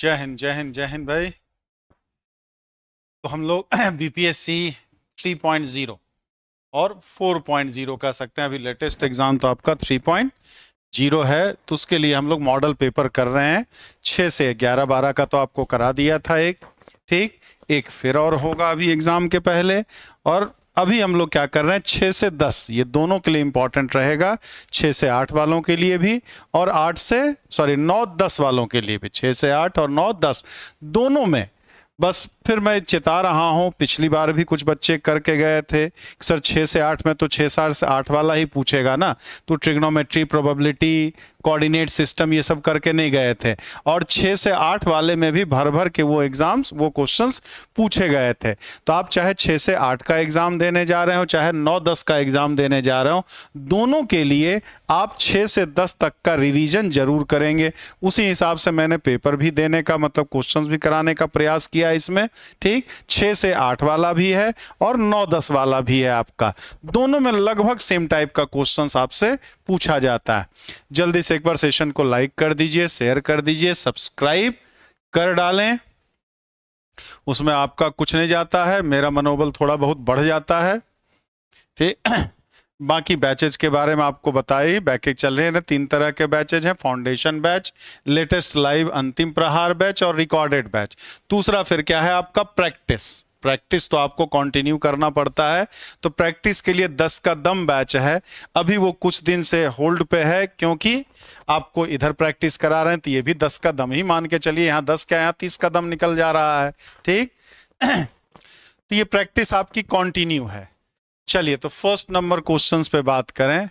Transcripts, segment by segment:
जय हिंद जय हिंद जय हिंद भाई। तो हम लोग बीपीएससी 3.0 और 4.0 कह सकते हैं। अभी लेटेस्ट एग्जाम तो आपका 3.0 है, तो उसके लिए हम लोग मॉडल पेपर कर रहे हैं। 6 से 11 12 का तो आपको करा दिया था एक, ठीक। एक फिर और होगा अभी एग्जाम के पहले। और अभी हम लोग क्या कर रहे हैं, 6 से 10 ये दोनों के लिए इंपॉर्टेंट रहेगा। 6 से 8 वालों के लिए भी और 9 10 वालों के लिए भी। 6 से 8 और 9 10 दोनों में। बस फिर मैं चिता रहा हूं, पिछली बार भी कुछ बच्चे करके गए थे सर 6 से 8 में, तो 6 से 8 वाला ही पूछेगा ना, तो ट्रिग्नोमेट्री, प्रोबेबिलिटी, कोऑर्डिनेट सिस्टम ये सब करके नहीं गए थे। और 6 से 8 वाले में भी भर भर के वो एग्जाम्स, वो क्वेश्चंस पूछे गए थे। तो आप चाहे 6 से 8 का एग्जाम देने जा रहे हो, चाहे 9 10 का एग्जाम देने जा रहे हो, दोनों के लिए आप 6 से 10 तक का रिवीजन जरूर करेंगे। उसी हिसाब से मैंने पेपर भी देने का, मतलब क्वेश्चंस भी कराने का प्रयास किया इसमें, ठीक। 6 से 8 वाला भी है और 9 10 वाला भी है आपका। दोनों में लगभग सेम टाइप का क्वेश्चंस आपसे पूछा जाता है। जल्दी से एक बार सेशन को लाइक कर दीजिए, शेयर कर दीजिए, सब्सक्राइब कर डालें। उसमें आपका कुछ नहीं जाता है, मेरा मनोबल थोड़ा बहुत बढ़ जाता है, ठीक। बाकी बैचेज के बारे में आपको बताइए, बैचेज चल रहे हैं, 3 तरह के बैचेज हैं। फाउंडेशन बैच, लेटेस्ट लाइव अंतिम प्रहार बैच और रिकॉर्डेड बैच। दूसरा फिर क्या है आपका, प्रैक्टिस तो आपको कंटिन्यू करना पड़ता है। तो प्रैक्टिस के लिए 10 का दम बैच है, अभी वो कुछ दिन से होल्ड पे है, क्योंकि आपको इधर प्रैक्टिस करा रहे हैं, तो ये भी 10 का दम ही मान के चलिए। यहाँ 10 क्या, यहाँ 30 का दम निकल जा रहा है, ठीक। तो ये प्रैक्टिस आपकी कंटिन्यू है। चलिए तो फर्स्ट नंबर क्वेश्चंस पे बात करें।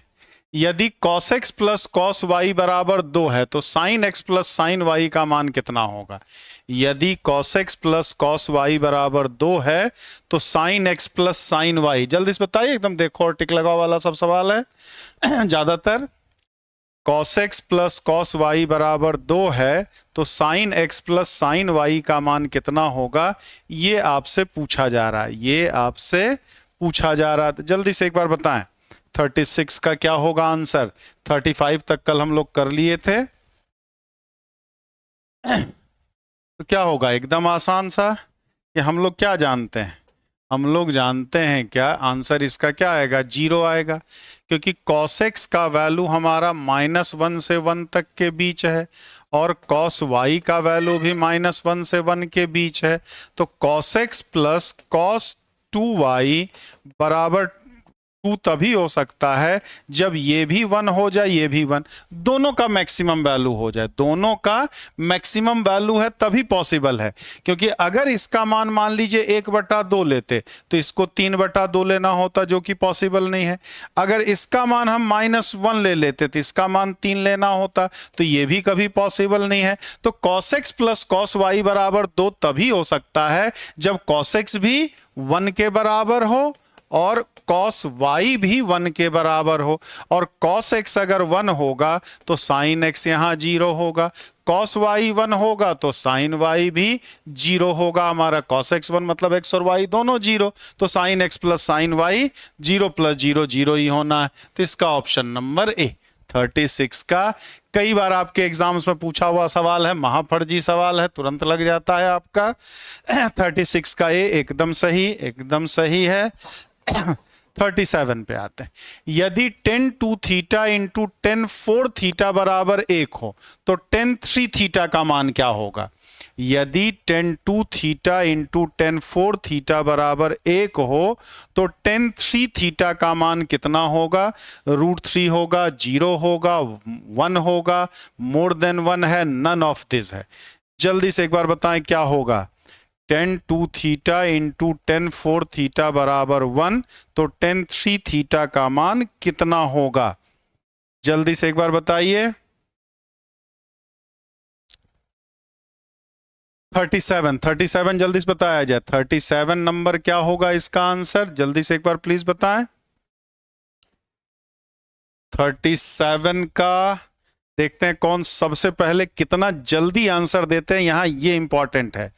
यदि cos x plus cos y बराबर 2 है तो sin x plus sin y का मान कितना होगा। यदि cos x plus cos y बराबर 2 है तो sin x plus sin y, जल्दी से बताइए, एकदम देखो और टिक लगाओ वाला सब सवाल है ज्यादातर। cos x plus cos y बराबर 2 है तो sin x plus sin y का मान कितना होगा, ये आपसे पूछा जा रहा है, ये आपसे पूछा जा रहा था। जल्दी से एक बार बताएं 36 का क्या होगा आंसर। 35 तक कल हम लोग कर लिए थे तो क्या होगा, एकदम आसान सा। कि हम लोग क्या जानते हैं, हम लोग जानते हैं क्या आंसर इसका क्या आएगा, 0 आएगा। क्योंकि cos x का वैल्यू हमारा -1 से 1 तक के बीच है और cos y का वैल्यू भी -1 से 1 के बीच है। तो cos x plus cos 2y बराबर 2 तभी हो सकता है जब ये भी 1 हो जाए, ये भी 1, दोनों का मैक्सिमम वैल्यू हो जाए। दोनों का मैक्सिमम वैल्यू है तभी पॉसिबल है। क्योंकि अगर इसका मान मान लीजिए 1/2 लेते तो इसको 3/2 लेना होता, जो कि पॉसिबल नहीं है। अगर इसका मान हम -1 ले लेते तो इसका मान 3 लेना होता, तो ये भी कभी पॉसिबल नहीं है। तो cos x plus cos y बराबर 2 तभी हो सकता है जब cos x भी 1 के बराबर हो और cos y भी 1 के बराबर हो। और cos x अगर 1 होगा तो sin x यहां 0 होगा, cos y 1 होगा तो sin y भी 0 होगा। हमारा cos x 1 मतलब x और y दोनों 0, तो sin x plus sin y 0 plus 0 0 ही होना है। तो इसका ऑप्शन नंबर ए 36 का कई बार आपके एग्जाम्स में पूछा हुआ सवाल है, महाफर्जी सवाल है, तुरंत लग जाता है आपका। 36 का ए एकदम सही, एकदम सही है। 37 पे आते हैं। यदि tan 2 theta into tan 4 theta बराबर 1 हो तो tan 3 थीटा का मान क्या होगा। यदि tan 2 theta into tan 4 theta बराबर 1 हो तो tan 3 थीटा का मान कितना होगा, √3 होगा, 0 होगा, 1 होगा, मोर देन 1 है, नन ऑफ दिस है। जल्दी से एक बार बताएं क्या होगा। tan 2 theta into tan 4 theta बराबर 1, तो tan 3 थीटा का मान कितना होगा, जल्दी से एक बार बताइए। 37 जल्दी से बताया जाए। 37 नंबर क्या होगा इसका आंसर, जल्दी से एक बार प्लीज बताएं। 37 का देखते हैं कौन सबसे पहले कितना जल्दी आंसर देते हैं, यहां ये इंपॉर्टेंट है।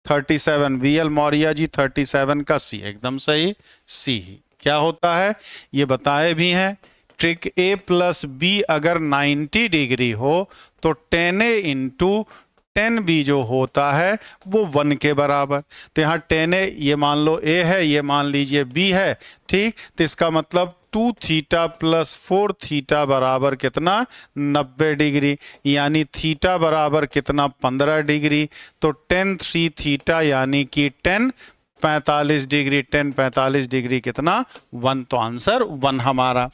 37 VL मौर्य जी, 37 का सी एकदम सही, सी ही क्या होता है ये बताए भी हैं। ट्रिक A प्लस B अगर 90 डिग्री हो तो tan A इंटू 10b जो होता है वो 1 के बराबर। तो यहाँ 10a ये मान लो a है, ये मान लीजिए b है, ठीक। तो इसका मतलब 2 थीटा प्लस 4 थीटा बराबर कितना 90 डिग्री, यानी थीटा बराबर कितना 15 डिग्री। तो 10 3 थीटा यानी कि 10 45 डिग्री, 10 45 डिग्री कितना 1। तो आंसर 1 हमारा।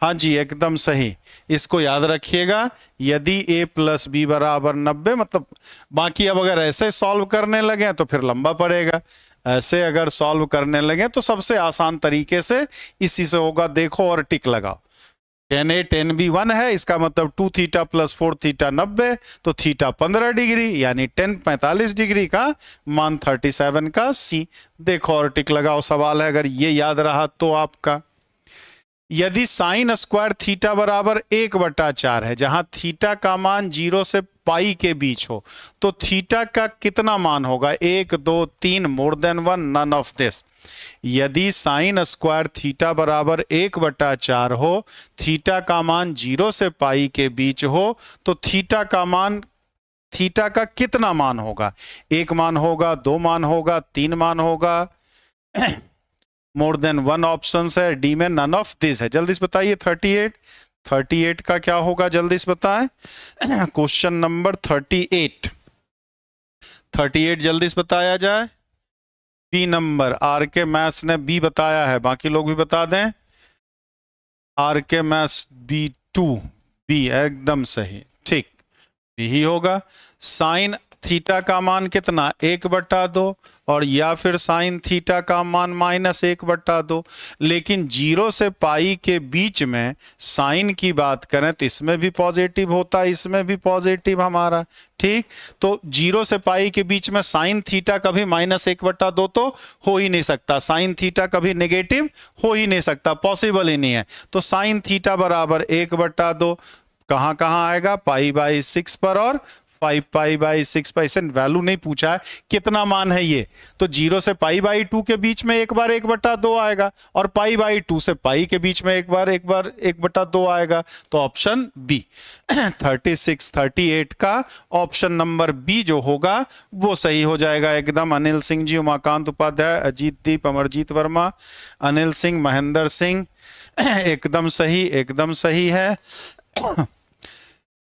हाँ जी एकदम सही, इसको याद रखिएगा। यदि a प्लस बी बराबर 90, मतलब बाकी अब अगर ऐसे सॉल्व करने लगे तो फिर लंबा पड़ेगा, ऐसे अगर सॉल्व करने लगे तो सबसे आसान तरीके से इसी से होगा। देखो और टिक लगाओ, 10a 10b 1 है, इसका मतलब 2 थीटा प्लस 4 थीटा 90, तो थीटा 15 डिग्री यानी 10 45 डिग्री का मान 37 का सी। देखो और टिक लगाओ, सवाल है अगर ये याद रहा तो आपका। यदि साइन स्क्वायर थीटा बराबर 1/4 है, जहां थीटा का मान 0 से पाई के बीच हो, तो थीटा का कितना मान होगा? 1 2 3 more than 1, none of this. यदि साइन स्क्वायर थीटा बराबर 1/4 हो, थीटा का मान 0 से पाई के बीच हो, तो थीटा का कितना मान होगा? 1 मान होगा, 2 मान होगा, 3 मान होगा, मोर देन 1 ऑप्शन है, डी में नन ऑफ दिस है। जल्दी से बताइए 38 का क्या होगा, जल्दी से बताएं। क्वेश्चन नंबर 38 जल्दी से बताया जाए। बी नंबर, आर के मैथ्स ने बी बताया है, बाकी लोग भी बता दें। आर के मैथ्स B2, बी एकदम सही, ठीक बी ही होगा। साइन थीटा का मान कितना 1/2, और या फिर साइन थीटा का मान -1/2। लेकिन 0 से पाई के बीच में साइन की बात करें तो इसमें भी पॉजिटिव होता है, इसमें भी पॉजिटिव हमारा, ठीक। तो 0 से पाई के बीच में साइन थीटा कभी -1/2 तो हो ही नहीं सकता, साइन थीटा कभी नेगेटिव हो ही नहीं सकता, पॉसिबल ही नहीं है। तो साइन थीटा बराबर 1/2 कहाँ कहाँ आएगा? π/6 पर और 5π/6 पर। इसे वैल्यू नहीं पूछा है कितना मान है ये, तो 0 से π/2 के बीच में एक बार 1/2 आएगा, और π/2 से पाई के बीच में एक बार 1/2 आएगा। तो ऑप्शन बी 38 का ऑप्शन नंबर बी जो होगा वो सही हो जाएगा एकदम। अनिल सिंह जी, उमाकांत उपाध्याय, अजीत दीप, अमरजीत वर्मा, अनिल सिंह, महेंद्र सिंह, एकदम सही, एकदम सही है।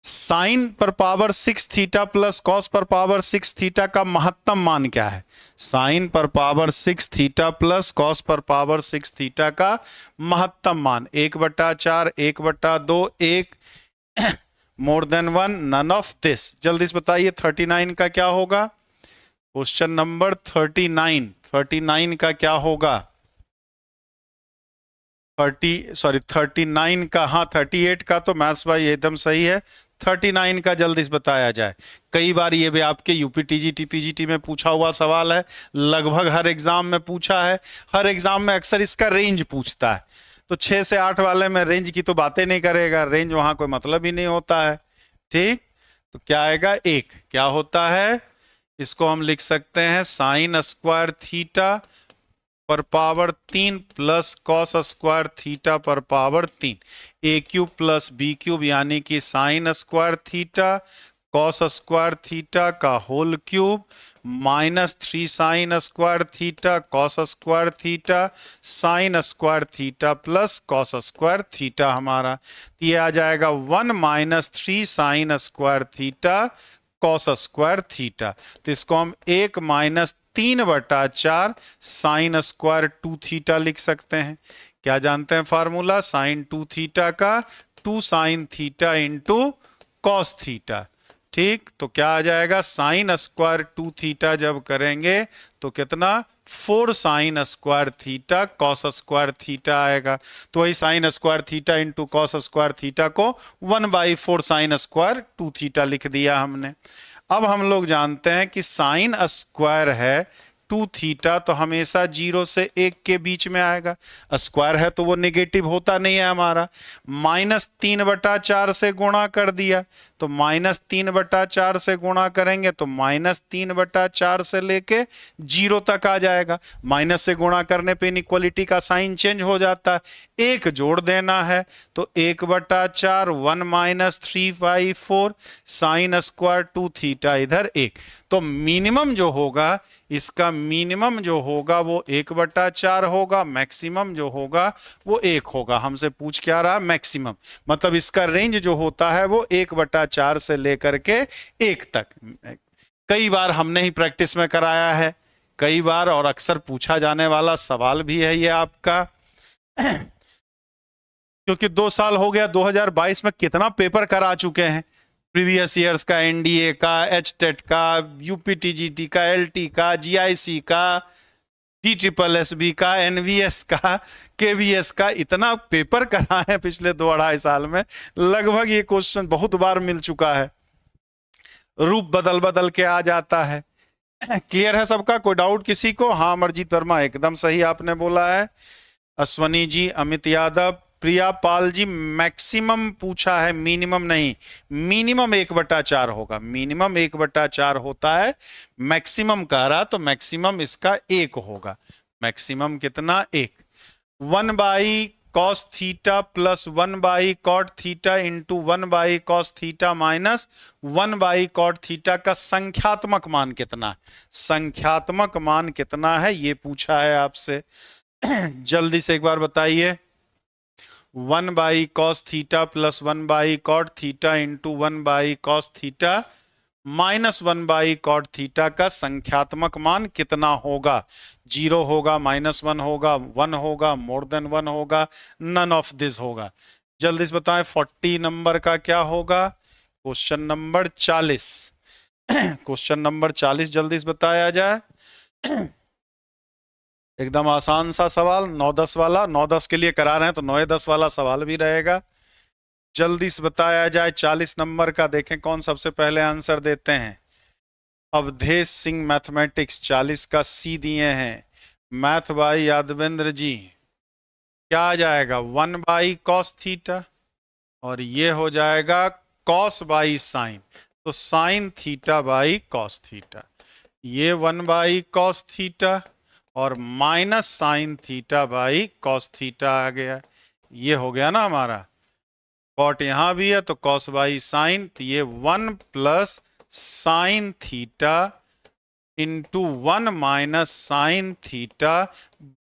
साइन पर पावर 6 थीटा प्लस कॉस पर पावर 6 थीटा का महत्तम मान क्या है? साइन पर पावर 6 थीटा प्लस कॉस पर पावर 6 थीटा का महत्तम मान 1/4, 1/2, 1, more than 1, none of this. जल्दी से बताइए 39 का क्या होगा? क्वेश्चन नंबर 39 का क्या होगा? 39 का, हाँ 38 का तो मैथ्स भाई एकदम सही है। 39 का जल्दी से बताया जाए। कई बार ये भी आपके यूपीटीजी टीपीजीटी में पूछा हुआ सवाल है, लगभग हर एग्जाम में पूछा है, हर एग्जाम में अक्सर इसका रेंज पूछता है। तो 6 से 8 वाले में रेंज की तो बातें नहीं करेगा, रेंज वहां कोई मतलब ही नहीं होता है, ठीक। तो क्या आएगा? 1 क्या होता है? इसको हम लिख सकते हैं साइन स्क्वायर थीटा पर power 3 plus cos square theta पर पावर 3, a³ प्लस b³ यानी कि sine square theta cos square theta का whole cube -3 sine square theta cos square theta sine square theta plus cos square theta हमारा। ये आ जाएगा 1 - 3 sine square theta cos square theta. तो इसको हम 1 - 3/4 साइन स्क्वायर 2 थीटा लिख सकते हैं। क्या जानते हैं फार्मूला? साइन 2 थीटा का 2 sine theta into cos theta, ठीक। तो क्या आ जाएगा? साइन स्क्वायर 2 थीटा जब करेंगे तो कितना 4 sign square theta cos square theta आएगा। तो वही sign square theta into cos square theta को 1/4 साइन स्क्वायर 2 थीटा लिख दिया हमने। अब हम लोग जानते हैं कि साइन स्क्वायर है 2 थीटा तो हमेशा 0 से 1 के बीच में आएगा, स्क्वायर है तो वो नेगेटिव होता नहीं है हमारा। -3/4 से गुणा कर दिया तो -3/4 से गुणा करेंगे तो -3/4 से लेके 0 तक आ जाएगा। माइनस से गुणा करने पे इनइक्वालिटी का साइन चेंज हो जाता है, 1 जोड़ देना है तो 1/4 1 - 3/4 साइन स्क्वायर 2 थीटा इधर 1। तो मिनिमम जो होगा, इसका मिनिमम जो होगा वो 1/4 होगा, मैक्सिमम जो होगा वो 1 होगा। हमसे पूछ क्या रहा, मैक्सिमम, मतलब इसका रेंज जो होता है वो 1/4 से लेकर के 1 तक। कई बार हमने ही प्रैक्टिस में कराया है, कई बार, और अक्सर पूछा जाने वाला सवाल भी है ये आपका। क्योंकि 2 साल हो गया, 2022 में कितना पेपर करा चुके हैं, प्रीवियस ईयर्स का, एनडीए का, एचटेट का, यूपीटीजीटी का, एलटी का, जीआईसी का, DSSB का, एनवीएस का, केवीएस का, इतना पेपर करा है पिछले 2-2.5 साल में। लगभग ये क्वेश्चन बहुत बार मिल चुका है, रूप बदल बदल के आ जाता है। क्लियर है सबका, कोई डाउट किसी को? हाँ अमरजीत वर्मा एकदम सही आपने बोला है। अश्वनी जी, अमित यादव, प्रिया पाल जी, मैक्सिमम पूछा है, मिनिमम नहीं। मिनिमम 1/4 होगा, मिनिमम 1/4 होता है, मैक्सिमम कह रहा तो मैक्सिमम इसका 1 होगा। मैक्सिमम कितना, 1। 1/cos theta plus 1/cot theta into 1/cos theta minus 1/cot theta का संख्यात्मक मान कितना है? संख्यात्मक मान कितना है ये पूछा है आपसे। जल्दी से एक बार बताइए। 1/cos theta plus 1/cot theta into 1/cos theta minus 1/cot theta का संख्यात्मक मान कितना होगा? 0 होगा, -1 होगा, 1 होगा, मोर देन 1 होगा, नन ऑफ दिस होगा। जल्दी से बताएं 40 नंबर का क्या होगा? Question number 40। क्वेश्चन नंबर 40 जल्दी से बताया जाए। एकदम आसान सा सवाल, 9-10 वाला। 9-10 के लिए करा रहे हैं तो 9-10 वाला सवाल भी रहेगा। जल्दी से बताया जाए 40 नंबर का। देखें कौन सबसे पहले आंसर देते हैं। अवधेश सिंह मैथमेटिक्स 40 का सी दिए हैं। मैथ बाई यादवेंद्र जी, क्या आ जाएगा? 1/cos थीटा और ये हो जाएगा cos बाई साइन, तो sine theta by cos theta. ये 1/cos थीटा और minus sine theta by cos theta आ गया। ये हो गया ना हमारा। कॉट यहां भी है तो cos बाई साइन, तो ये 1 plus sine theta into 1 minus sine theta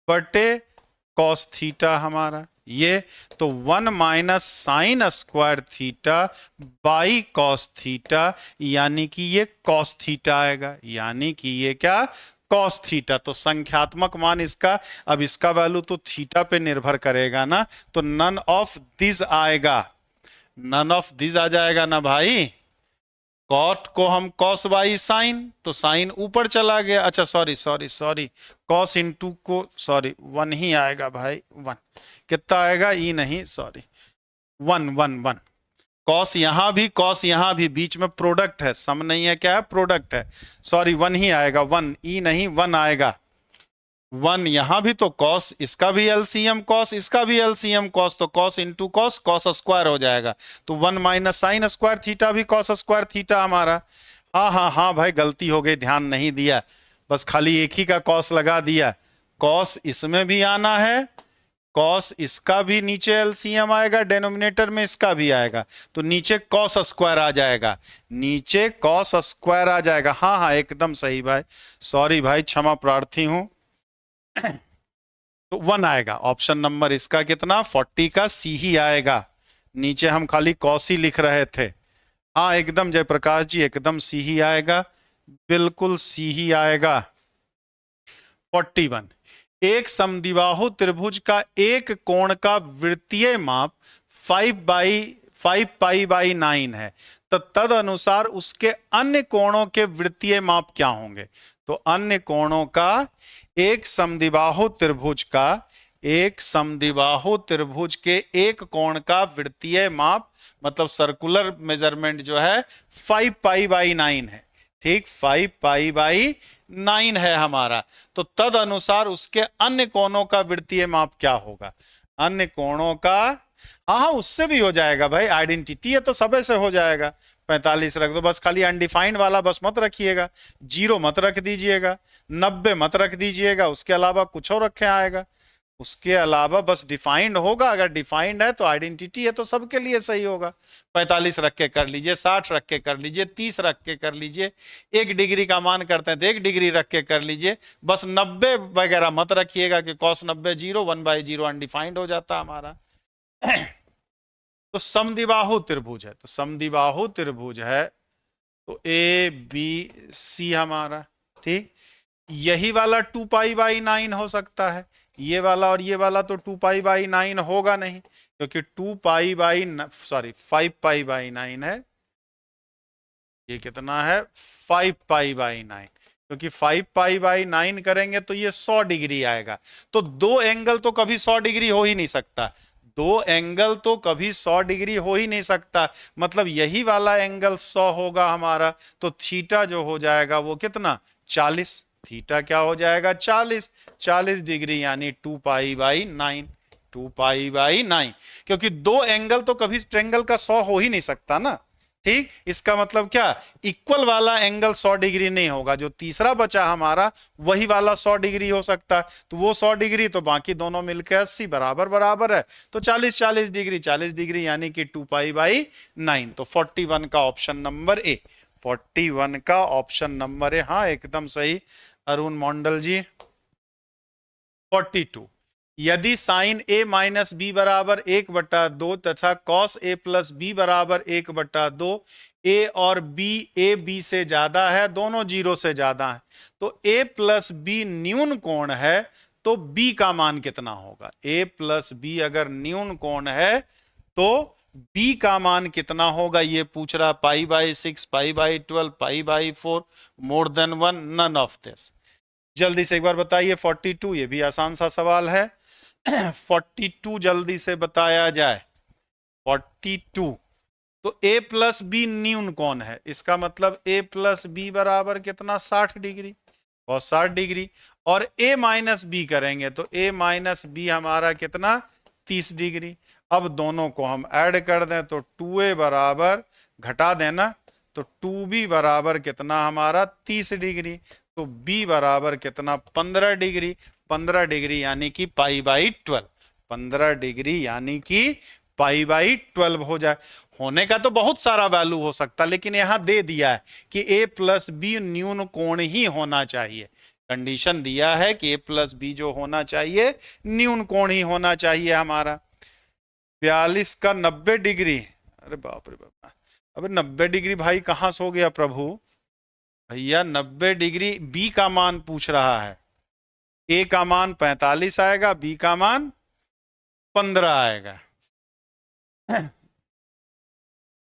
बटे cos थीटा हमारा। ये तो 1 minus sign square theta by cos theta, यानी कि ये cos थीटा आएगा, यानी कि ये क्या? cos theta. तो संख्यात्मक मान इसका, अब इसका वैल्यू तो थीटा पे निर्भर करेगा ना, तो नन ऑफ दिस आएगा, नन ऑफ दिस आ जाएगा ना भाई। कॉट को हम cos बाई साइन, तो साइन ऊपर चला गया। अच्छा सॉरी cos इंटू को 1 ही आएगा भाई, 1 कितना आएगा? ई नहीं, 1 cos यहां भी बीच में प्रोडक्ट है, सम नहीं है, क्या है? प्रोडक्ट है। 1 ही आएगा, 1 ई नहीं, 1 आएगा। 1 यहां भी तो cos, इसका भी एलसीएम cos, इसका भी एलसीएम cos, तो cos इंटू cos स्क्वायर हो जाएगा। तो 1 माइनस साइन स्क्वायर थीटा भी cos स्क्वायर थीटा हमारा। हाँ भाई गलती हो गई, ध्यान नहीं दिया, बस खाली एक ही का cos लगा दिया। cos इसमें भी आना है, cos इसका भी नीचे एलसीएम आएगा, डेनोमिनेटर में इसका भी आएगा, तो नीचे cos स्क्वायर आ जाएगा, नीचे cos स्क्वायर आ जाएगा। हाँ एकदम सही भाई, सॉरी भाई, क्षमा प्रार्थी हूं। तो 1 आएगा। ऑप्शन नंबर इसका कितना? 40 का सी ही आएगा। नीचे हम खाली cos ही लिख रहे थे। हाँ एकदम जयप्रकाश जी, एकदम सी ही आएगा, बिल्कुल सी ही आएगा। 41, एक समद्विबाहु त्रिभुज का एक कोण का वृत्तीय माप 5 पाई बाई 9 है, तो तद अनुसार उसके अन्य कोणों के वृत्तीय माप क्या होंगे? तो अन्य कोणों का, एक समद्विबाहु त्रिभुज के एक कोण का वृत्तीय माप, मतलब सर्कुलर मेजरमेंट जो है 5 पाई बाई 9 है। ठीक, 5 पाई बाई 9 है हमारा। तो तद अनुसार उसके अन्य कोणों का वृत्तीय माप क्या होगा? अन्य कोणों का, हाँ उससे भी हो जाएगा भाई, आइडेंटिटी है तो सबे से हो जाएगा। 45 रख दो बस, खाली अनडिफाइंड वाला बस मत रखिएगा, 0 मत रख दीजिएगा, 90 मत रख दीजिएगा, उसके अलावा कुछ और रखे आएगा। उसके अलावा बस डिफाइंड होगा, अगर डिफाइंड है तो आइडेंटिटी है तो सबके लिए सही होगा। 45 रख के कर लीजिए, 60 रख के कर लीजिए, 30 रख के कर लीजिए, 1 डिग्री का मान करते हैं तो 1 डिग्री रख के कर लीजिए, बस 90 वगैरह मत रखिएगा कि cos 90 0, 1/0 अनडिफाइंड हो जाता हमारा। तो समद्विबाहु त्रिभुज है, तो समद्विबाहु त्रिभुज है तो ए बी सी हमारा, ठीक। यही वाला 2 पाई बाई 9 हो सकता है, ये वाला और ये वाला तो 2 पाई बाई 9 होगा नहीं, क्योंकि 2 पाई बाई 5 पाई बाई 9 है, ये कितना है 5 पाई बाई 9, क्योंकि 5 पाई बाई 9 करेंगे तो ये 100 डिग्री आएगा। तो दो एंगल तो कभी 100 डिग्री हो ही नहीं सकता, दो एंगल तो कभी 100 डिग्री हो ही नहीं सकता, मतलब यही वाला एंगल 100 होगा हमारा, तो थीटा जो हो जाएगा वो कितना 40, थीटा क्या हो जाएगा 40 डिग्री, यानी 2 पाई बाई 9, 2 पाई बाई 9, क्योंकि दो एंगल तो कभी ट्रायंगल का 100 हो ही नहीं सकता ना, ठीक। इसका मतलब क्या, इक्वल वाला एंगल 100 डिग्री नहीं होगा, जो तीसरा बचा हमारा वही वाला 100 डिग्री हो सकता है, तो वो 100 डिग्री, तो बाकी दोनों मिलकर 80 बराबर बराबर है, तो 40 डिग्री यानी कि 2 पाई बाई 9। तो 41 का ऑप्शन नंबर ए, 41 का ऑप्शन नंबर ए, हाँ एकदम सही अरुण मंडल जी। 42, यदि साइन ए माइनस बी बराबर 1/2 तथा कॉस ए प्लस बी बराबर 1/2, ए और बी ए बी से ज्यादा है, दोनों 0 से ज्यादा है, तो ए प्लस बी न्यून कोण है, तो बी का मान कितना होगा? ए प्लस बी अगर न्यून कोण है तो बी का मान कितना होगा, ये पूछ रहा। Pi by 6, pi by 12, pi by 4, more than 1, none of this. जल्दी से एक बार बताइए 42, ये भी आसान सा सवाल है। 42 जल्दी से बताया जाए, 42, तो a प्लस बी न्यून कौन है, इसका मतलब a प्लस बी बराबर कितना 60 डिग्री और 60 डिग्री, और a माइनस बी करेंगे तो a माइनस बी हमारा कितना 30 डिग्री। अब दोनों को हम ऐड कर दें तो 2a बराबर, घटा देना तो 2b बराबर कितना हमारा 30 डिग्री, तो b बराबर कितना 15 डिग्री, 15 डिग्री यानी कि पाई बाई 12, 15 डिग्री यानी कि पाई बाई 12 हो जाए। होने का तो बहुत सारा वैल्यू हो सकता, लेकिन यहां दे दिया है कि a प्लस बी न्यून कोण ही होना चाहिए, कंडीशन दिया है कि a प्लस बी जो होना चाहिए न्यून कोण ही होना चाहिए हमारा। 42 का 90 डिग्री, अरे बाप रे बाप, अबे 90 डिग्री भाई कहां सो गया प्रभु भैया, 90 डिग्री बी का मान पूछ रहा है, ए का मान 45 आएगा, बी का मान 15 आएगा।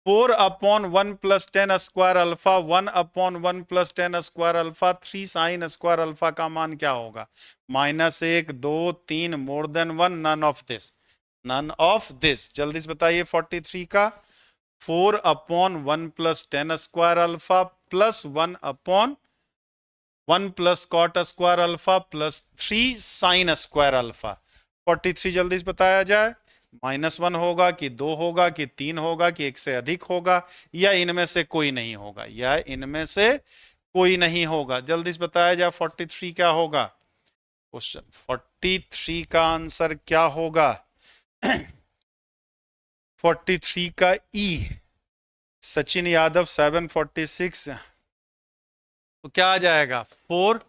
4/1 + 10 square alpha, 1/1 + 10 square alpha, 3 sine square alpha का मान क्या होगा? -1, 2, 3, more than 1, none of this, none of this. जल्दी से बताइए 43 का, 4/1 + 10 square alpha plus 1/1 + cot square alpha plus 3 sine square alpha. 43 जल्दी से बताया जाए, -1 होगा कि 2 होगा कि 3 होगा कि 1 से अधिक होगा, या इनमें से कोई नहीं होगा, या इनमें से कोई नहीं होगा। जल्दी से बताया जाए 43 क्या होगा? क्वेश्चन 43 का आंसर क्या होगा? 43 का ई, सचिन यादव 746, तो क्या आ जाएगा 4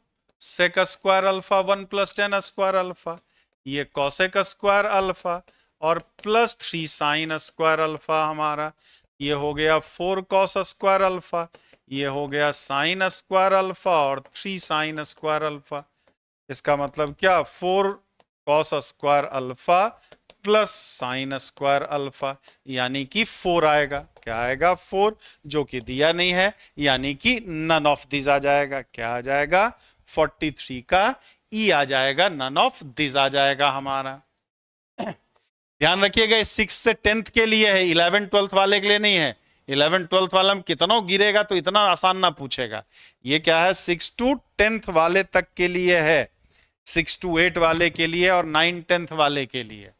sec square alpha 1 + 10 square alpha, ये कॉसेक स्क्वायर अल्फा और प्लस 3 साइन स्क्वायर अल्फा हमारा, ये हो गया 4 कॉस स्क्वायर अल्फा, ये हो गया साइन स्क्वायर अल्फा और 3 साइन स्क्वायर अल्फा। इसका मतलब क्या, 4 cos square alpha plus sign square alpha, यानी कि 4 आएगा। क्या आएगा? 4, जो कि दिया नहीं है, यानी कि नन ऑफ दिस आ जाएगा। क्या आ जाएगा? 43 का ई आ जाएगा, नन ऑफ दिस आ जाएगा हमारा। ध्यान रखिएगा 6 से 10th के लिए है, 11 12th वाले के लिए नहीं है, 11 12th वाला में कितना गिरेगा तो इतना आसान ना पूछेगा। ये क्या है 6 to 10th वाले तक के लिए है, 6 to 8 वाले के लिए और 9 10th वाले के लिए।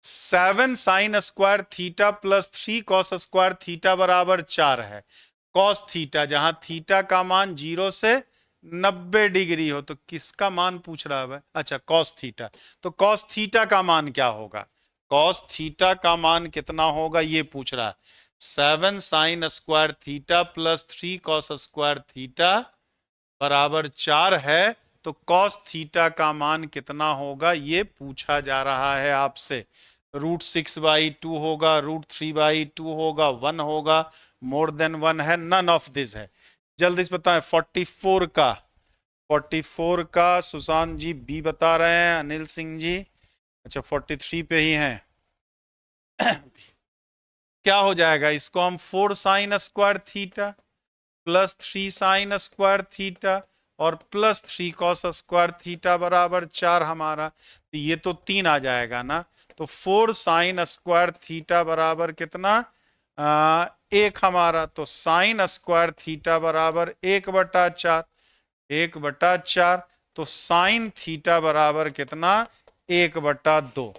7 sin square theta plus 3 cos square theta बराबर 4 है। cos थीटा, जहां थीटा का मान 0 से 90 डिग्री हो, तो किसका मान पूछ रहा है? अच्छा cos थीटा। तो cos थीटा का मान क्या होगा? cos थीटा का मान कितना होगा ये पूछ रहा है। 7 sin square theta plus 3 cos square theta बराबर 4 है, तो cos थीटा का मान कितना होगा ये पूछा जा रहा है आपसे। √6/2 होगा, √3/2 होगा, 1 होगा, मोर देन 1 है, नन ऑफ दिस है। जल्दी से बताएं 44 का सुशांत जी बी बता रहे हैं, अनिल सिंह जी अच्छा 43 पे ही हैं। क्या हो जाएगा? इसको हम 4 sin square theta plus 3 sin square theta और प्लस 3 cos स्क्वायर थीटा बराबर 4 हमारा, तो ये तो 3 आ जाएगा ना। तो 4 sin स्क्वायर थीटा बराबर कितना? 1 हमारा। तो sin स्क्वायर थीटा बराबर 1/4, 1/4। तो sin थीटा बराबर कितना? 1/2।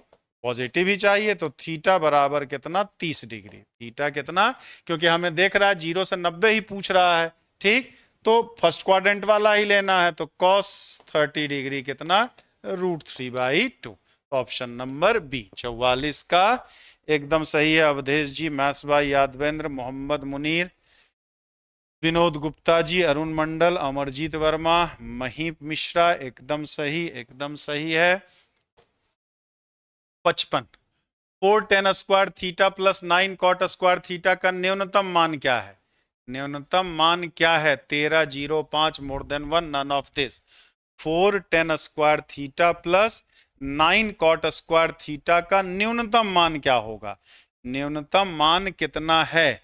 पॉजिटिव ही चाहिए, तो थीटा बराबर कितना? 30 डिग्री। थीटा कितना? क्योंकि हमें देख रहा है 0 से 90 ही पूछ रहा है, ठीक, तो फर्स्ट क्वाड्रेंट वाला ही लेना है। तो cos 30 डिग्री कितना? √3/2। ऑप्शन नंबर बी 44 का एकदम सही है। अवधेश जी, मैथ्स बाय यादवेंद्र, मोहम्मद मुनीर, विनोद गुप्ता जी, अरुण मंडल, अमरजीत वर्मा, महीप मिश्रा, एकदम सही, एकदम सही है। 55 4 tan square theta plus 9 cot square theta का न्यूनतम मान क्या है? न्यूनतम मान क्या है? 13.05 more than 1 none of this. 4 tan square theta plus 9 cot square theta का न्यूनतम मान क्या होगा? न्यूनतम मान कितना है?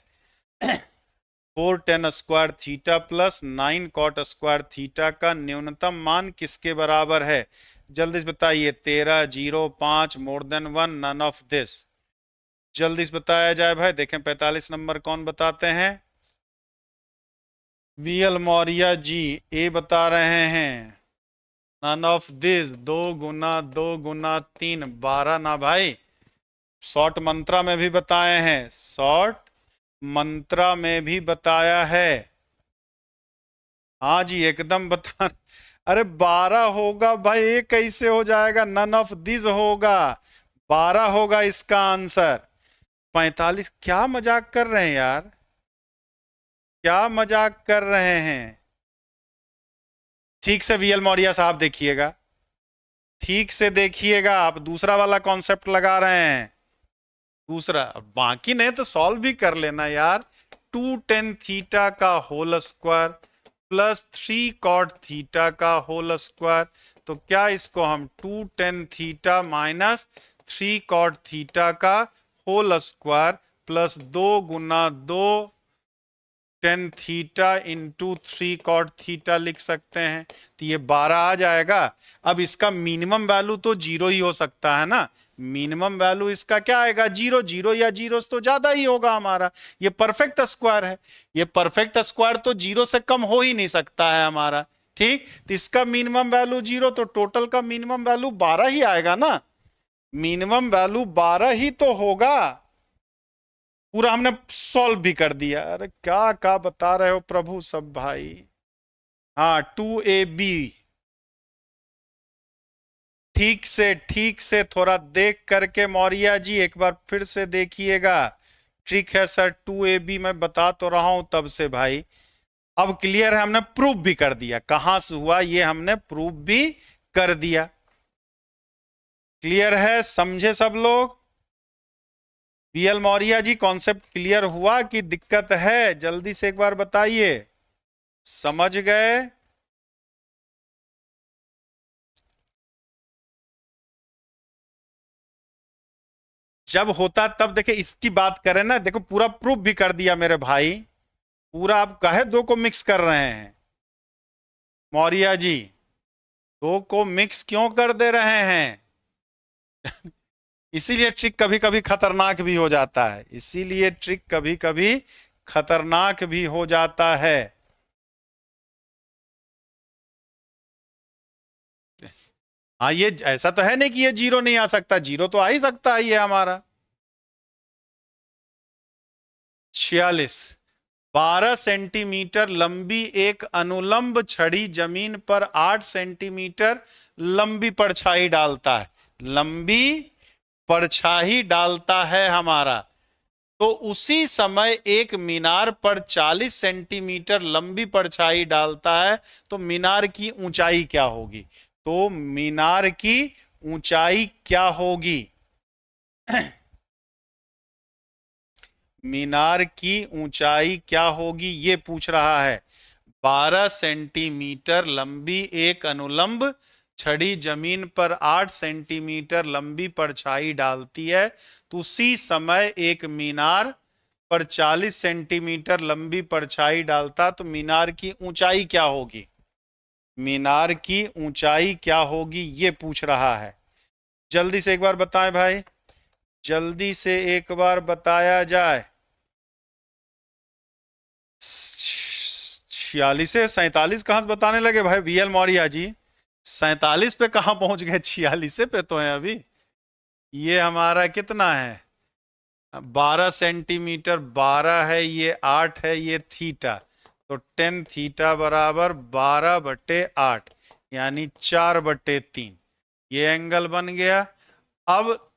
4 tan square theta plus 9 cot square theta का न्यूनतम मान किसके बराबर है? जल्दी से बताइए। 13.05 more than 1 none of this. जल्दी से बताया जाए भाई। देखें 45 नंबर कौन बताते हैं? VL मौर्य जी ए बता रहे हैं, नन ऑफ दिस। 2 गुना 2 गुना 3 12 ना भाई। शॉर्ट मंत्रा में भी बताए हैं, शॉर्ट मंत्रा में भी बताया है। हाँ जी एकदम बता। अरे 12 होगा भाई, ये कैसे हो जाएगा? नन ऑफ दिस होगा, 12 होगा इसका आंसर। 45 क्या मजाक कर रहे हैं यार, क्या मजाक कर रहे हैं? ठीक से VL मौर्य साहब देखिएगा, ठीक से देखिएगा। आप दूसरा वाला कॉन्सेप्ट लगा रहे हैं, दूसरा। बाकी नहीं तो सॉल्व भी कर लेना यार। 2 tan थीटा का whole square plus 3 cot theta का होल स्क्वायर। तो क्या इसको हम 2 tan theta minus 3 cot theta का होल स्क्वायर प्लस 2 गुना 2 tan theta into 3 cot theta लिख सकते हैं। तो ये 12 आ जाएगा। अब इसका मिनिमम वैल्यू तो 0 ही हो सकता है ना। मिनिमम वैल्यू इसका क्या आएगा? 0। 0 या 0 तो ज्यादा ही होगा हमारा। ये परफेक्ट स्क्वायर है, ये परफेक्ट स्क्वायर तो 0 से कम हो ही नहीं सकता है हमारा, ठीक। तो इसका मिनिमम वैल्यू 0, तो टोटल का मिनिमम वैल्यू 12 ही आएगा ना। मिनिमम वैल्यू 12 ही तो होगा। पूरा हमने सॉल्व भी कर दिया। अरे क्या बता रहे हो प्रभु सब भाई। हाँ 2AB। ठीक से थोड़ा देख करके मौर्य जी एक बार फिर से देखिएगा। ठीक है सर, 2AB मैं बता तो रहा हूं तब से भाई। अब क्लियर है, हमने प्रूफ भी कर दिया। कहां से हुआ ये हमने प्रूफ भी कर दिया। क्लियर है, समझे सब लोग? VL Maurya ji concept clear हुआ कि दिक्कत है? जल्दी से एक बार बताइए, समझ गए? जब होता तब देखे। इसकी बात करें ना, देखो पूरा प्रूफ भी कर दिया मेरे भाई। पूरा आप कहे 2 को मिक्स कर रहे हैं मौर्य जी, 2 को मिक्स क्यों कर दे रहे हैं? इसीलिए ट्रिक कभी कभी खतरनाक भी हो जाता है, इसीलिए ट्रिक कभी कभी खतरनाक भी हो जाता है। हाँ, ये ऐसा तो है नहीं कि ये जीरो नहीं आ सकता, जीरो तो आ ही सकता है। ये हमारा 46, 12 सेंटीमीटर लंबी एक अनुलंब छड़ी जमीन पर 8 सेंटीमीटर लंबी परछाई डालता है, लंबी परछाई डालता है हमारा। तो उसी समय एक मीनार पर 40 सेंटीमीटर लंबी परछाई डालता है, तो मीनार की ऊंचाई क्या होगी? तो मीनार की ऊंचाई क्या होगी? मीनार की ऊंचाई क्या होगी ये पूछ रहा है। 12 सेंटीमीटर लंबी एक अनुलंब छड़ी जमीन पर 8 सेंटीमीटर लंबी परछाई डालती है, तो उसी समय एक मीनार पर 40 सेंटीमीटर लंबी परछाई डालता, तो मीनार की ऊंचाई क्या होगी? मीनार की ऊंचाई क्या होगी ये पूछ रहा है। जल्दी से एक बार बताएं भाई, जल्दी से एक बार बताया जाए। 46 से 47 कहां से बताने लगे भाई वीएल मौर्या जी? 47 पे कहां पहुंच गए? 46 पे तो है अभी। ये हमारा कितना है? 12 सेंटीमीटर, 12 है, ये 8 है, ये थीटा, तो 10 थीटा बराबर 12/8 यानी 4/3। ये एंगल बन गया। अब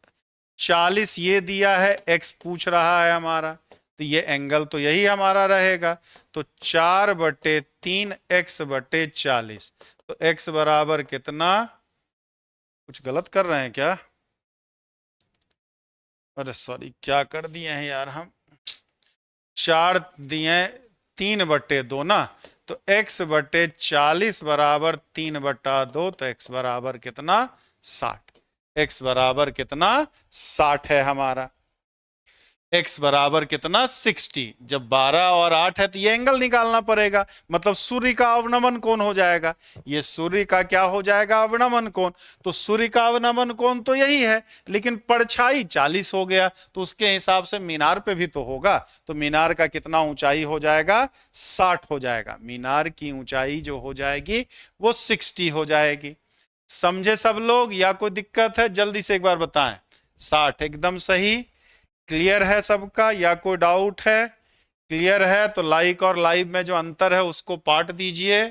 40 ये दिया है, एक्स पूछ रहा है हमारा, तो ये एंगल तो यही हमारा रहेगा, तो 4/3 x/40। तो x बराबर कितना? कुछ गलत कर रहे हैं क्या? अरे सॉरी, क्या कर दिए हैं यार हम? 4 दिए 3/2 ना, तो x/40 बराबर 3/2, तो x बराबर कितना? 60। x बराबर कितना? 60 है हमारा। x बराबर कितना? 60। जब 12 और 8 है तो ये एंगल निकालना पड़ेगा, मतलब सूर्य का अवनमन कोण हो जाएगा। ये सूर्य का क्या हो जाएगा? अवनमन कोण। तो सूर्य का अवनमन कोण तो यही है, लेकिन परछाई 40 हो गया, तो उसके हिसाब से मीनार पे भी तो होगा, तो मीनार का कितना ऊंचाई हो जाएगा? 60 हो जाएगा। मीनार की ऊंचाई जो हो जाएगी वो 60 हो जाएगी। समझे सब लोग या कोई दिक्कत है? जल्दी से एक बार बताएं। 60 एकदम सही। क्लियर है सबका या कोई डाउट है? क्लियर है तो लाइक और लाइव में जो अंतर है उसको पाट दीजिए।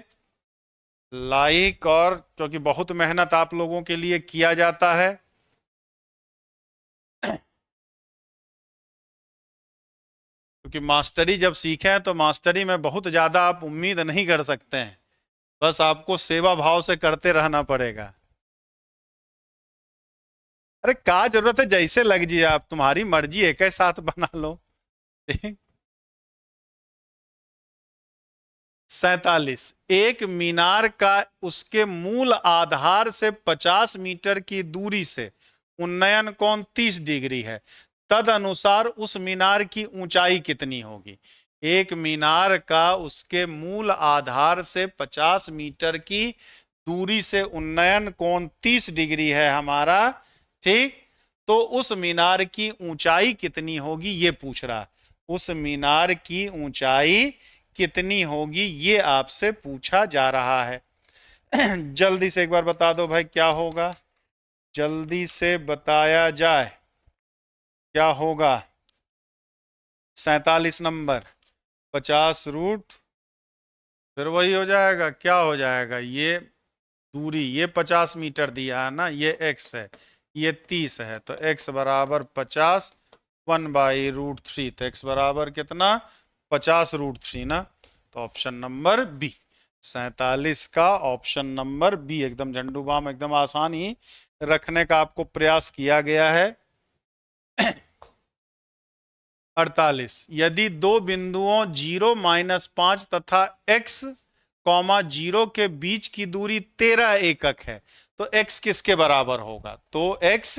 लाइक, और क्योंकि बहुत मेहनत आप लोगों के लिए किया जाता है। क्योंकि मास्टरी जब सीखे हैं तो मास्टरी में बहुत ज्यादा आप उम्मीद नहीं कर सकते हैं, बस आपको सेवा भाव से करते रहना पड़ेगा। अरे क्या जरूरत है, जैसे लग जाए आप, तुम्हारी मर्जी, एक ही साथ बना लो। 47, एक मीनार का उसके मूल आधार से 50 मीटर की दूरी से उन्नयन कोण 30 डिग्री है, तद अनुसार उस मीनार की ऊंचाई कितनी होगी? एक मीनार का उसके मूल आधार से 50 मीटर की दूरी से उन्नयन कोण 30 डिग्री है हमारा, ठीक? तो उस मीनार की ऊंचाई कितनी होगी ये पूछ रहा। उस मीनार की ऊंचाई कितनी होगी ये आपसे पूछा जा रहा है। जल्दी से एक बार बता दो भाई क्या होगा, जल्दी से बताया जाए क्या होगा। 47 नंबर 50 रूट, फिर वही हो जाएगा, क्या हो जाएगा? ये दूरी, ये 50 मीटर दिया है ना, ये x है, ये 30 है, तो x बराबर 50 1/√3, तो x बराबर कितना? 50√3 ना। तो ऑप्शन नंबर बी, 47 का ऑप्शन नंबर बी एकदम झंडू बाम, एकदम आसान ही रखने का आपको प्रयास किया गया है। 48, यदि दो बिंदुओं 0, -5 तथा x, 0 के बीच की दूरी 13 एकक है, तो x किसके बराबर होगा? तो x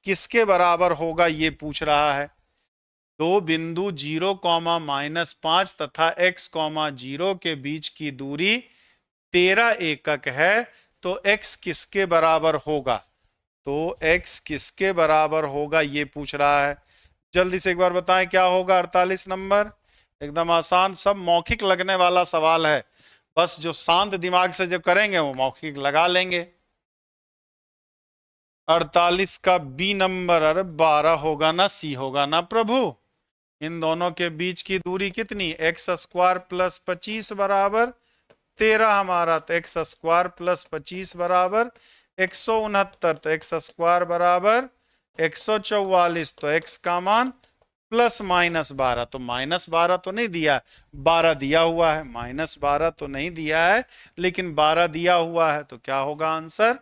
किसके बराबर होगा ये पूछ रहा है। दो बिंदु 0, -5 तथा x, 0 के बीच की दूरी 13 एकक है, तो x किसके बराबर होगा? तो x किसके बराबर होगा ये पूछ रहा है। जल्दी से एक बार बताएं क्या होगा 48 नंबर। एकदम आसान, सब मौखिक लगने वाला सवाल है, बस जो शांत दिमाग से जो करेंगे वो मौखिक लगा लेंगे। 48 का बी नंबर, अरे 12 होगा ना सी होगा ना प्रभु। इन दोनों के बीच की दूरी कितनी, एक्स स्क्वायर प्लस 25 बराबर 13 हमारा। तो एक्स स्क्वायर प्लस 25 बराबर 169, तो एक्स स्क्वायर बराबर 144। तो एक्स का मान प्लस माइनस 12, तो माइनस 12 तो नहीं दिया, 12 दिया हुआ है। माइनस 12 तो नहीं दिया है लेकिन 12 दिया हुआ है, तो क्या होगा आंसर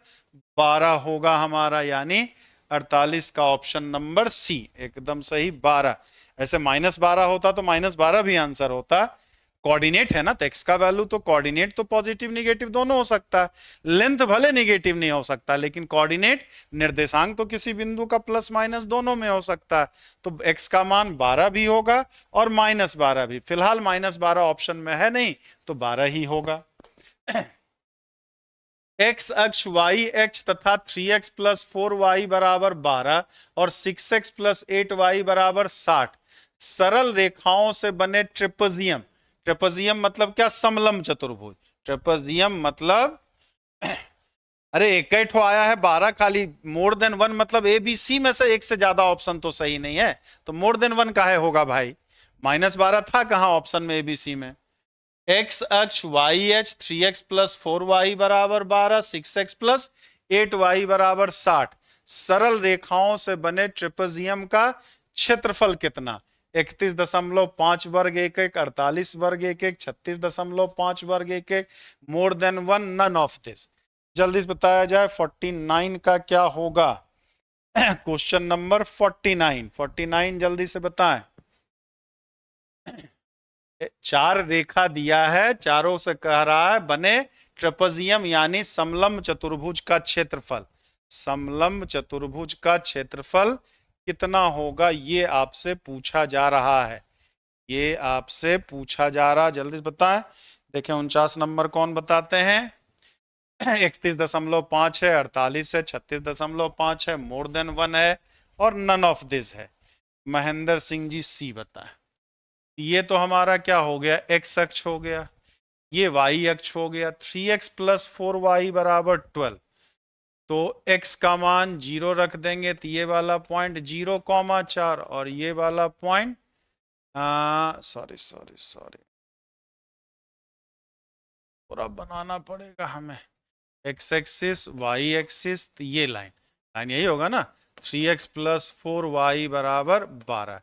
12 होगा हमारा, यानी 48 का ऑप्शन नंबर सी एकदम सही 12। ऐसे माइनस 12 होता तो माइनस 12 भी आंसर होता। कोऑर्डिनेट है ना, तो एक्स का वैल्यू तो कोऑर्डिनेट तो पॉजिटिव निगेटिव दोनों हो सकता है। लेंथ भले निगेटिव नहीं हो सकता लेकिन कोऑर्डिनेट निर्देशांक तो किसी बिंदु का प्लस माइनस दोनों में हो सकता है। तो एक्स का मान 12 भी होगा और माइनस 12 भी। फिलहाल माइनस 12 ऑप्शन में है नहीं तो 12 ही होगा। एक्स अक्ष वाई अक्ष तथा 3x प्लस 4y बराबर 12 और 6x प्लस 8y बराबर 60 सरल रेखाओं से बने ट्रेपेजियम। ट्रेपेजियम मतलब क्या, समलंब चतुर्भुज। ट्रेपेजियम मतलब अरे एक ही ठो आया है 12 खाली, मोर देन वन मतलब ए बी सी में से एक से ज्यादा ऑप्शन तो सही नहीं है, तो मोर देन वन काहे होगा भाई। माइनस 12 था कहां ऑप्शन में ए बी सी में। एक्स अक्ष Y H 3x plus 4y बराबर 12, 6x प्लस 8y बराबर 60 सरल रेखाओं से बने ट्रेपेजियम का क्षेत्रफल कितना, 31.5 वर्ग 1 48 वर्ग 1 36.5 वर्ग 1 more than one none of this. जल्दी से बताया जाए 49 का क्या होगा। क्वेश्चन नंबर 49 जल्दी से बताएं। चार रेखा दिया है, चारों से कह रहा है बने ट्रेपेजियम यानी समलंब चतुर्भुज का क्षेत्रफल। समलंब चतुर्भुज का क्षेत्रफल कितना होगा ये आपसे पूछा जा रहा है, ये आपसे पूछा जा रहा। जल्दी से बताएं। देखें 49 नंबर कौन बताते हैं। 31.5 है, 48 है, 36.5 है, मोर देन वन है और नन ऑफ दिस है। महेंद्र सिंह जी सी बताएं। ये तो हमारा क्या हो गया, एक्स अक्ष हो गया, ये वाई अक्ष हो गया। 3x प्लस 4y बराबर 12, तो x का मान 0 रख देंगे तो ये वाला पॉइंट 0,4 और ये वाला पॉइंट सॉरी पूरा बनाना पड़ेगा हमें। x एक्सिस y एक्सिस, तो ये लाइन यही होगा ना। 3x प्लस 4y बराबर 12,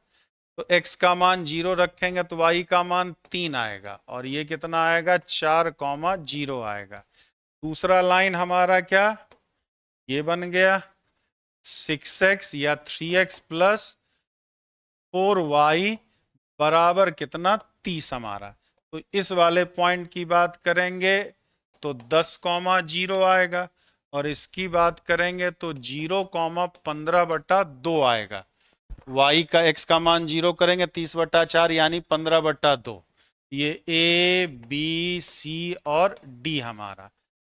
तो x का मान 0 रखेंगे तो y का मान 3 आएगा और ये कितना आएगा 4,0 आएगा। दूसरा लाइन हमारा क्या ये बन गया 6x या 3x प्लस 4y बराबर कितना 30 हमारा। तो इस वाले पॉइंट की बात करेंगे तो 10,0 आएगा और इसकी बात करेंगे तो 0,15/2 आएगा। y का x का मान 0 करेंगे 30/4 यानी 15/2। ये a b c और d हमारा।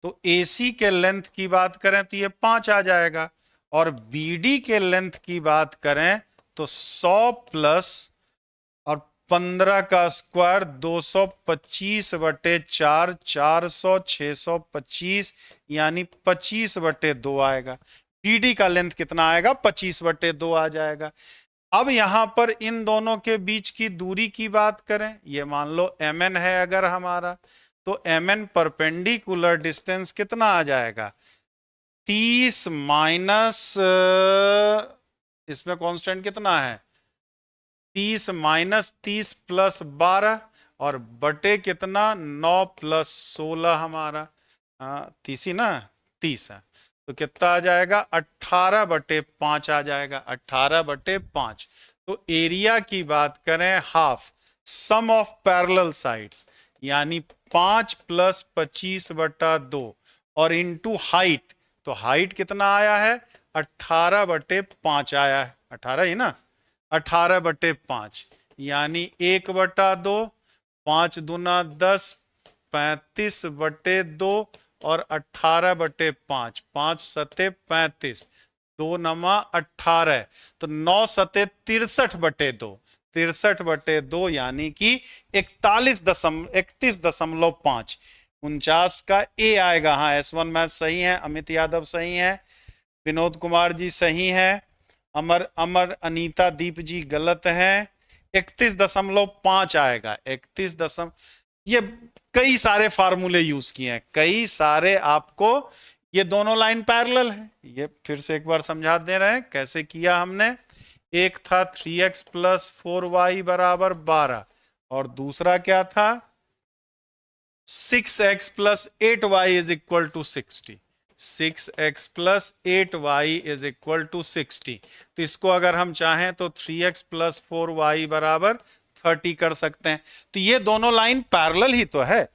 तो AC के लेंथ की बात करें तो ये 5 आ जाएगा और BD के लेंथ की बात करें तो 100 प्लस और 15 का स्क्वायर 225/4 400 625 यानी 25/2 आएगा। BD का लेंथ कितना आएगा 25/2 आ जाएगा। अब यहां पर इन दोनों के बीच की दूरी की बात करें, ये मान लो mn है अगर हमारा, तो mn परपेंडिकुलर डिस्टेंस कितना आ जाएगा 30 माइनस इसमें कांस्टेंट कितना है 30 माइनस 30 प्लस 12 और बटे कितना 9 प्लस 16 हमारा 30 ही ना 30 है, तो कितना आ जाएगा 18/5 आ जाएगा 18/5। तो एरिया की बात करें half sum of parallel sides यानी 5 प्लस 25/2 और इनटू हाइट, तो हाइट कितना आया है 18/5 आया है 18 ही ना 18/5 यानी 1/2 5 दूना 10 35/2 और 18/5 5 सत्ते 35 2 नमा 18, तो 9 सते 63/2, 63/2 यानी कि 31.5। 49 का ए आएगा। हाँ, S1 मैथ सही है, अमित यादव सही है, विनोद कुमार जी सही है, अमर अनीता दीप जी गलत है। 31.5 आएगा। 31 ये कई सारे फार्मूले यूज किए हैं, कई सारे आपको। ये दोनों लाइन पैरेलल है, ये फिर से एक बार समझा दे रहे हैं कैसे किया हमने। एक था 3x + 4y = 12 और दूसरा क्या था 6x + 8y = 60। 6x + 8y = 60। तो इसको अगर हम चाहें तो 3x + 4y = 30 कर सकते हैं। तो ये दोनों लाइन पैरेलल ही तो है,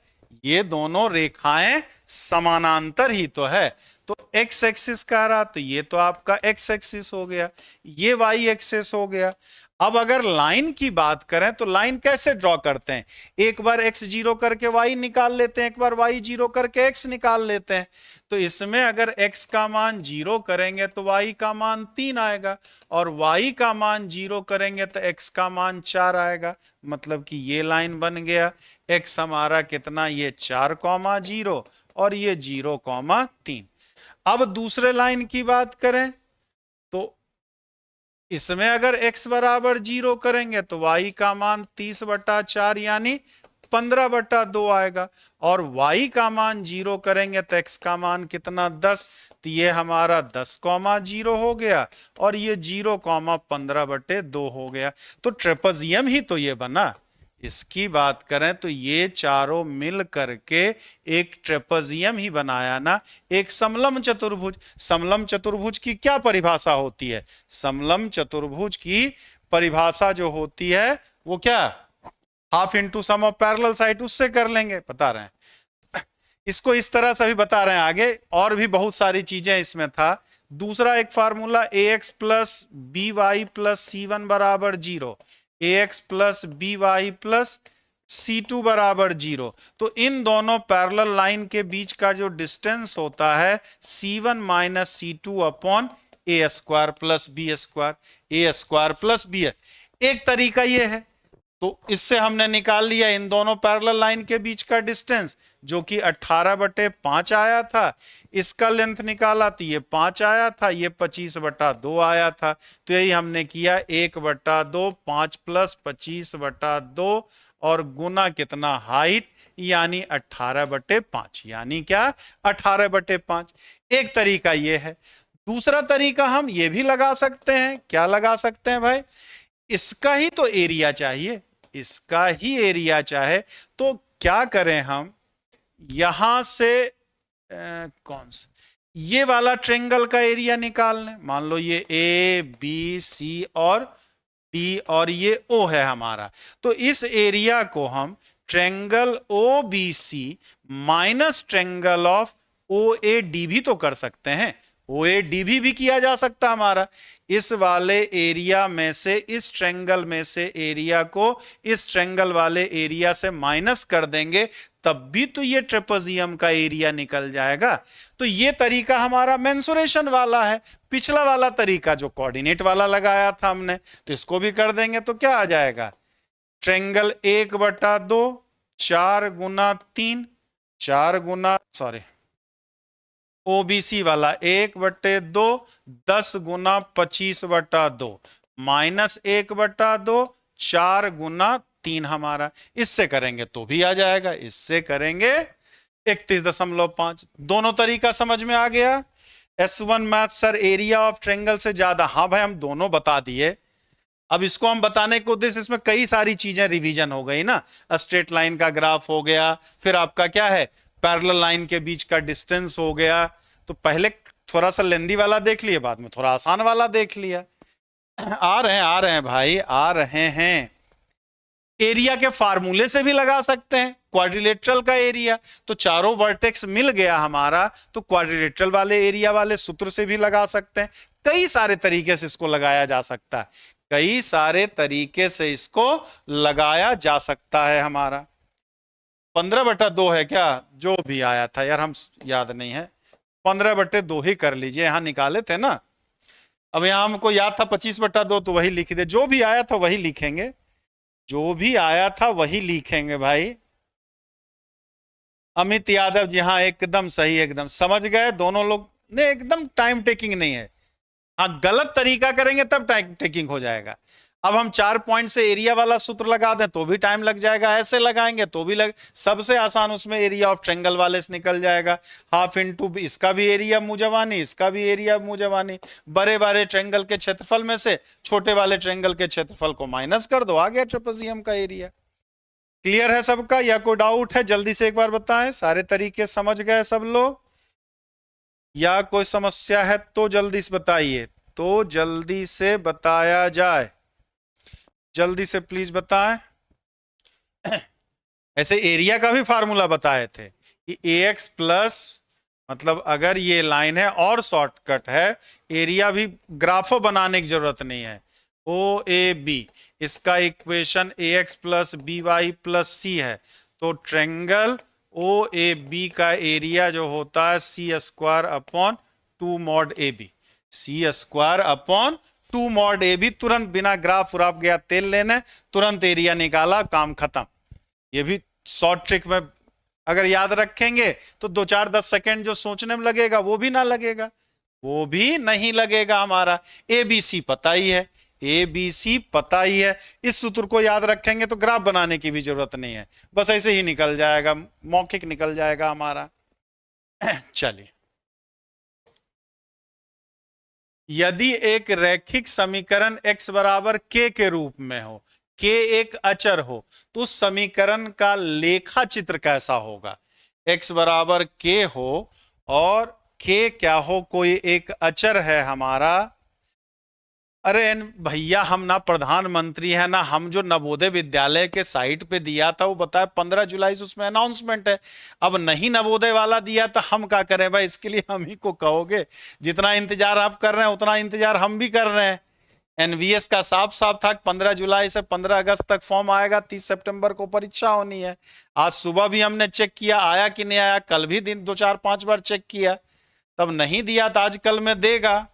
ये दोनों रेखाएं समानांतर ही तो है। तो x एक्सिस कह रहा, तो ये तो आपका x एक्सिस हो गया, ये y एक्सिस हो गया। अब अगर लाइन की बात करें तो लाइन कैसे ड्रॉ करते हैं, एक बार x 0 करके y निकाल लेते हैं, एक बार y 0 करके x निकाल लेते हैं। तो इसमें अगर x का मान 0 करेंगे तो y का मान 3 आएगा, और y का मान 0 करेंगे तो x का मान 4 आएगा। मतलब कि ये लाइन बन गया। x हमारा कितना, ये 4,0 और ये 0,3। अब दूसरे लाइन की बात करें तो इसमें अगर x = 0 करेंगे तो y का मान 30/4 यानी 15/2 आएगा, और y का मान 0 करेंगे तो x का मान कितना 10, तो ये हमारा 10,0 हो गया, और ये 0,15/2 हो गया। तो ट्रेपेजियम ही तो ये बना। इसकी बात करें तो ये चारों मिल करके एक ट्रेपेजियम ही बनाया ना, एक समलम चतुर्भुज। समलम चतुर्भुज की क्या परिभाषा होती है, समलम चतुर्भुज की परिभाषा जो होती है वो क्या, half into sum of parallel side, उससे कर लेंगे, बता रहे हैं इसको इस तरह से भी बता रहे हैं आगे। और भी बहुत सारी चीजें इसमें था। दूसरा एक formula ax + by + c1 = 0, ax + by + c2 = 0। तो इन दोनों पैरेलल लाइन के बीच का जो डिस्टेंस होता है c1 - c2 upon a² + b², a² + b। एक तरीका ये है, तो इससे हमने निकाल लिया इन दोनों पैरेलल लाइन के बीच का डिस्टेंस, जो कि 18/5 आया था। इसका लेंथ निकाला तो ये 5 आया था, ये 25/2 आया था। तो यही हमने किया 1/2, 5 + 25/2 और गुना कितना हाइट, यानी 18/5, यानी क्या 18/5। एक तरीका ये है। दूसरा तरीका हम ये भी लगा सकते हैं। क्या लगा सकते हैं भाई, इसका ही तो एरिया चाहिए, इसका ही एरिया चाहे तो क्या करें हम, यहां से कौन सा ये वाला ट्रेंगल का एरिया निकाल लें। मान लो ये ए बी सी और डी और ये ओ है हमारा, तो इस एरिया को हम triangle O B C minus triangle of O A D भी तो कर सकते हैं। ओ ए डी भी किया जा सकता हमारा। इस वाले एरिया में से, इस ट्रेंगल में से एरिया को इस ट्रेंगल वाले एरिया से माइनस कर देंगे, तब भी तो ये ट्रेपेजियम का एरिया निकल जाएगा। तो ये तरीका हमारा मेंसुरेशन वाला है। पिछला वाला तरीका जो कोऑर्डिनेट वाला लगाया था हमने, तो इसको भी कर देंगे तो क्या आ जाएगा, ट्रेंगल 1/2, 4 × 3, 4 गुना ओबीसी वाला 1/2, 10 × 25/2 माइनस 1/2, 4 × 3 हमारा। इससे करेंगे तो भी आ जाएगा, इससे करेंगे 31.5। दोनों तरीका समझ में आ गया। S1 math sir area of triangle से ज्यादा, हाँ भाई हम दोनों बता दिए। अब इसको हम बताने के उद्देश्य, इसमें कई सारी चीजें रिवीजन हो गई ना। स्ट्रेट लाइन का ग्राफ हो गया, फिर आपका क्या है पैरेलल लाइन के बीच का डिस्टेंस हो गया। तो पहले थोड़ा सा लेंदी वाला देख लिए, बाद में थोड़ा आसान वाला देख लिया। आ रहे हैं भाई, आ रहे हैं। एरिया के फार्मूले से भी लगा सकते हैं, क्वाड्रिलेटरल का एरिया। तो चारों वर्टेक्स मिल गया हमारा, तो क्वाड्रिलेटरल वाले एरिया वाले सूत्र से भी लगा सकते हैं। कई सारे तरीके से इसको लगाया जा सकता है, कई सारे तरीके से इसको लगाया जा सकता है हमारा। 15/2 है क्या, जो भी आया था यार, हम याद नहीं है, 15/2 ही कर लीजिए, यहां निकाले थे ना। अब यहाँ हमको याद था 25/2 तो वही लिख दे, जो भी आया था वही लिखेंगे, जो भी आया था वही लिखेंगे भाई। अमित यादव जी, हाँ एकदम सही, एकदम समझ गए दोनों लोग ने, एकदम टाइम टेकिंग नहीं है। हाँ गलत तरीका करेंगे तब टाइम टेकिंग हो जाएगा। अब हम 4 पॉइंट से एरिया वाला सूत्र लगा दें तो भी टाइम लग जाएगा, ऐसे लगाएंगे तो भी सबसे आसान उसमें एरिया ऑफ ट्रायंगल वाले से निकल जाएगा। हाफ इंटू इसका भी एरिया मुजवानी, इसका भी एरिया मुजवानी, बड़े बड़े ट्रायंगल के क्षेत्रफल में से छोटे वाले ट्रायंगल के क्षेत्रफल को माइनस कर दो, आ गया ट्रेपेजियम का एरिया। क्लियर है सबका या कोई डाउट है? जल्दी से एक बार बताएं, सारे तरीके समझ गए सब लोग या कोई समस्या है तो जल्दी से बताइए, तो जल्दी से बताया जाए, जल्दी से प्लीज बताएं। ऐसे एरिया का भी फार्मूला बताए थे कि ax प्लस, मतलब अगर ये लाइन है और शॉर्टकट है, एरिया भी ग्राफो बनाने की जरूरत नहीं है, OAB इसका equation ax plus by plus c है, तो ट्रायंगल OAB का एरिया जो होता है c² upon 2 mod AB, c² upon 2 mod AB। तुरंत बिना ग्राफ उराफ गया तेल लेने, तुरंत एरिया निकाला, काम खत्म। ये भी शॉर्ट ट्रिक में अगर याद रखेंगे तो 2-4-10 सेकेंड जो सोचने में लगेगा वो भी ना लगेगा, वो भी नहीं लगेगा। हमारा ABC पता ही है, ABC पता ही है, इस सूत्र को याद रखेंगे तो ग्राफ बनाने की भी जरूरत नहीं है, बस ऐसे ही निकल जाएगा, मौखिक निकल जाएगा हमारा। चलिए, यदि एक रैखिक समीकरण x बराबर k के रूप में हो, k एक अचर हो, तो उस समीकरण का लेखा चित्र कैसा होगा? x बराबर k हो और k क्या हो, कोई एक अचर है हमारा। अरे भैया हम ना प्रधानमंत्री है ना, हम जो नवोदय विद्यालय के साइट पे दिया था वो बताया 15 जुलाई से उसमें अनाउंसमेंट है। अब नहीं नवोदय वाला दिया तो हम क्या करें भाई, इसके लिए हम ही को कहोगे। जितना इंतजार आप कर रहे हैं उतना इंतजार हम भी कर रहे हैं। एनवीएस का साफ साफ था 15 जुलाई से 15 अगस्त तक फॉर्म आएगा, 30 सितंबर को परीक्षा होनी है। आज सुबह भी हमने चेक किया आया कि नहीं आया, कल भी दिन 2-4-5 बार चेक किया, तब नहीं दिया तो आज कल में देगा।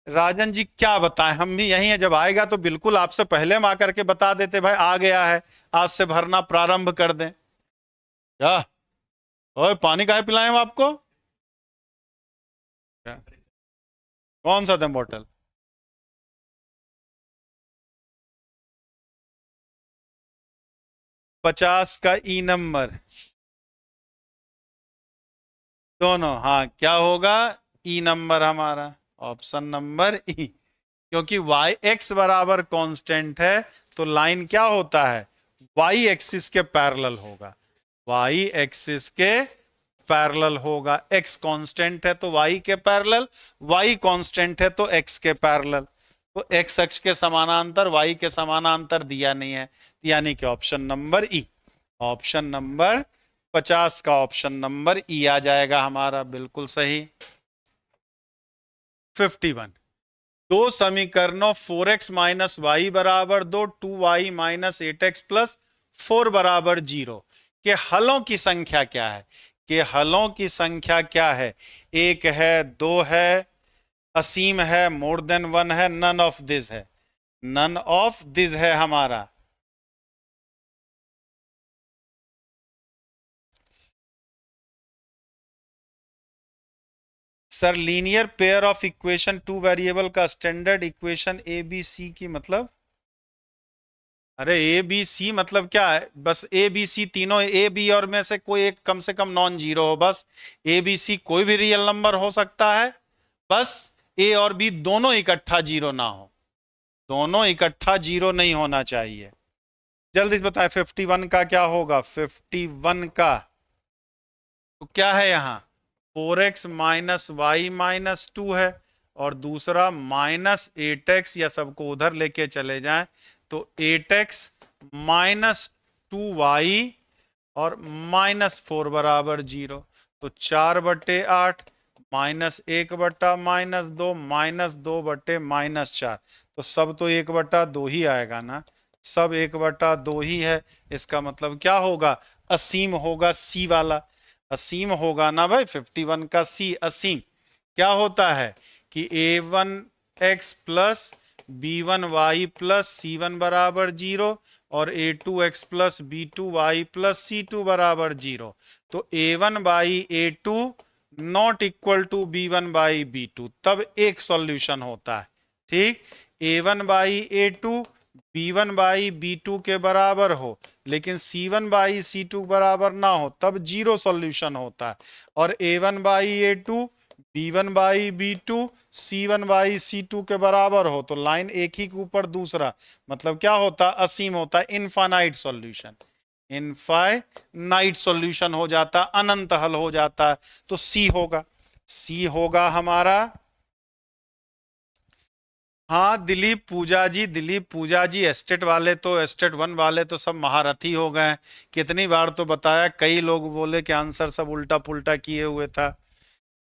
राजन जी क्या बताएं, हम भी यही है, जब आएगा तो बिल्कुल आपसे पहले हम आकर के बता देते भाई आ गया है, आज से भरना प्रारंभ कर दें। क्या ओए पानी काहे पिलाएं हम आपको? क्या? कौन सा दें बोतल? पचास का ई नंबर दोनों, हाँ क्या होगा? ई नंबर हमारा, ऑप्शन नंबर ई, क्योंकि y x बराबर कांस्टेंट है तो लाइन क्या होता है, y एक्सिस के पैरेलल होगा, y एक्सिस के पैरेलल होगा। x कांस्टेंट है तो y के पैरेलल, y कांस्टेंट है तो x के पैरेलल, तो x अक्ष के समानांतर y के समानांतर दिया नहीं है, यानी कि ऑप्शन नंबर ई, ऑप्शन नंबर 50 का ऑप्शन नंबर ई आ जाएगा हमारा, बिल्कुल सही। 51, दो समीकरणों 4x माइनस वाई बराबर 2, 2y माइनस 8x प्लस 4 बराबर 0 के हलों की संख्या क्या है? के हलों की संख्या क्या है? एक है, दो है, असीम है, मोर देन वन है, नन ऑफ दिस है, नन ऑफ दिस है हमारा। Sir linear pair of equation 2 variable का standard equation A B C की मतलब, अरे ए बी सी मतलब क्या है? बस ए बी सी तीनों ए बी और में से कोई एक कम से कम नॉन जीरो हो, बस ए बी सी कोई भी रियल नंबर हो सकता है, बस ए और बी दोनों इकट्ठा जीरो ना हो, दोनों इकट्ठा जीरो नहीं होना चाहिए। जल्दी से बताएं 51 का क्या होगा? 51 का तो क्या है यहाँ, 4x माइनस वाई माइनस 2 है और दूसरा माइनस 8x, या सबको उधर लेके चले जाएं तो 8x माइनस 2y और माइनस 4 बराबर 0, तो 4/8 माइनस 1/-2 माइनस 2/-4, तो सब तो 1/2 ही आएगा ना, सब 1/2 ही है। इसका मतलब क्या होगा? असीम होगा, सी वाला असीम होगा ना भाई। 51 का सी असीम क्या होता है कि a1 x plus b1y plus c1 बराबर 0 और a2x plus b2y plus c2 बराबर 0। तो a1 by a2 not equal to b1 by b2, तब एक सॉल्यूशन होता है। ठीक, a1 by a2 b1 by b2 के बराबर हो लेकिन c1 बाई c2 बराबर ना हो, तब जीरो सॉल्यूशन होता है। और a1 by a2 b1 by b2 c1 by c2 के बराबर हो तो लाइन एक ही के ऊपर दूसरा, मतलब क्या होता, असीम होता, इनफाइनाइट सॉल्यूशन, इनफाइनाइट सॉल्यूशन हो जाता, अनंत हल हो जाता है। तो सी होगा, सी होगा हमारा। हाँ दिलीप पूजा जी एस्टेट वाले तो, एस्टेट 1 वाले तो सब महारथी हो गए। कितनी बार तो बताया, कई लोग बोले कि आंसर सब उल्टा पुल्टा किए हुए था,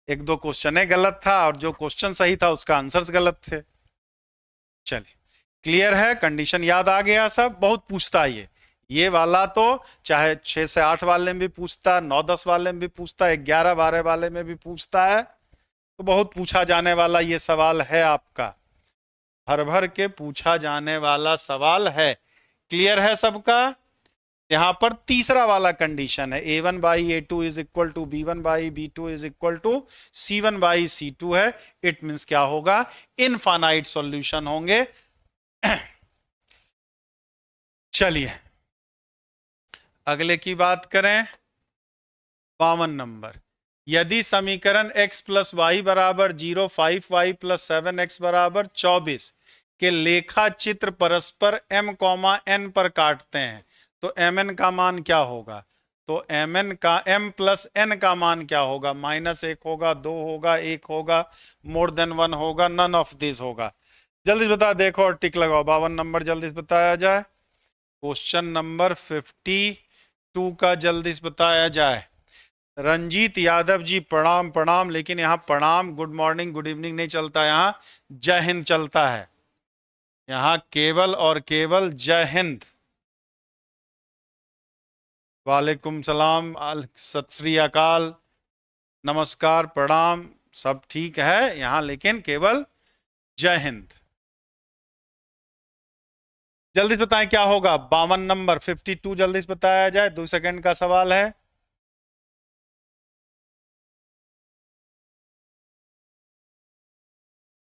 एक दो क्वेश्चन गलत था और जो क्वेश्चन सही था उसका आंसर्स गलत थे। चलिए क्लियर है, कंडीशन याद आ गया सब। बहुत पूछता है ये वाला तो, चाहे 6 से 8 वाले में भी पूछता, 9-10 वाले में भी पूछता, 11-12 वाले में भी पूछता है। तो बहुत पूछा जाने वाला ये सवाल है आपका, भर भर के पूछा जाने वाला सवाल है। क्लियर है सबका। यहां पर तीसरा वाला कंडीशन है, a1 by a2 is equal to b1 by b2 is equal to c1 by c2 है। इट मींस क्या होगा, इनफाइनाइट सॉल्यूशन होंगे। चलिए अगले की बात करें, 52 नंबर। यदि समीकरण x प्लस वाई बराबर 0, 5y प्लस 7x बराबर 24 के लेखा चित्र परस्पर m, n पर काटते हैं तो mn का मान क्या होगा। तो mn का m प्लस n का मान क्या होगा, -1 होगा, 2 होगा, 1 होगा, मोर देन 1 होगा, नन ऑफ दिस होगा। जल्दी बता, देखो और टिक लगाओ। 52 नंबर जल्दी से बताया जाए। क्वेश्चन नंबर 52 का जल्दी से बताया जाए। रंजीत यादव जी प्रणाम प्रणाम, लेकिन यहाँ प्रणाम, गुड मॉर्निंग, गुड इवनिंग नहीं चलता, यहाँ जय हिंद चलता है। यहाँ केवल और केवल जय हिंद। वालेकुम सलाम, सत श्री अकाल, नमस्कार, प्रणाम, सब ठीक है यहाँ, लेकिन केवल जय हिंद। जल्दी से बताएं क्या होगा। 52 नंबर 52 जल्दी से बताया जाए, 2 सेकंड का सवाल है।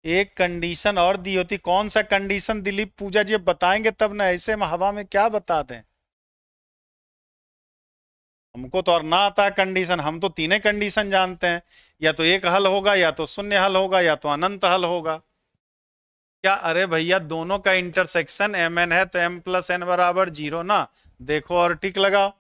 एक कंडीशन और दी होती, कौन सा कंडीशन दिलीप पूजा जी बताएंगे तब ना, ऐसे में हवा में क्या बता दें। हमको तो और ना आता है कंडीशन, हम तो तीनों कंडीशन जानते हैं, या तो एक हल होगा, या तो शून्य हल होगा, या तो अनंत हल होगा। क्या, अरे भैया दोनों का इंटरसेक्शन mn है तो m प्लस n बराबर 0 ना। देखो और टिक लगाओ।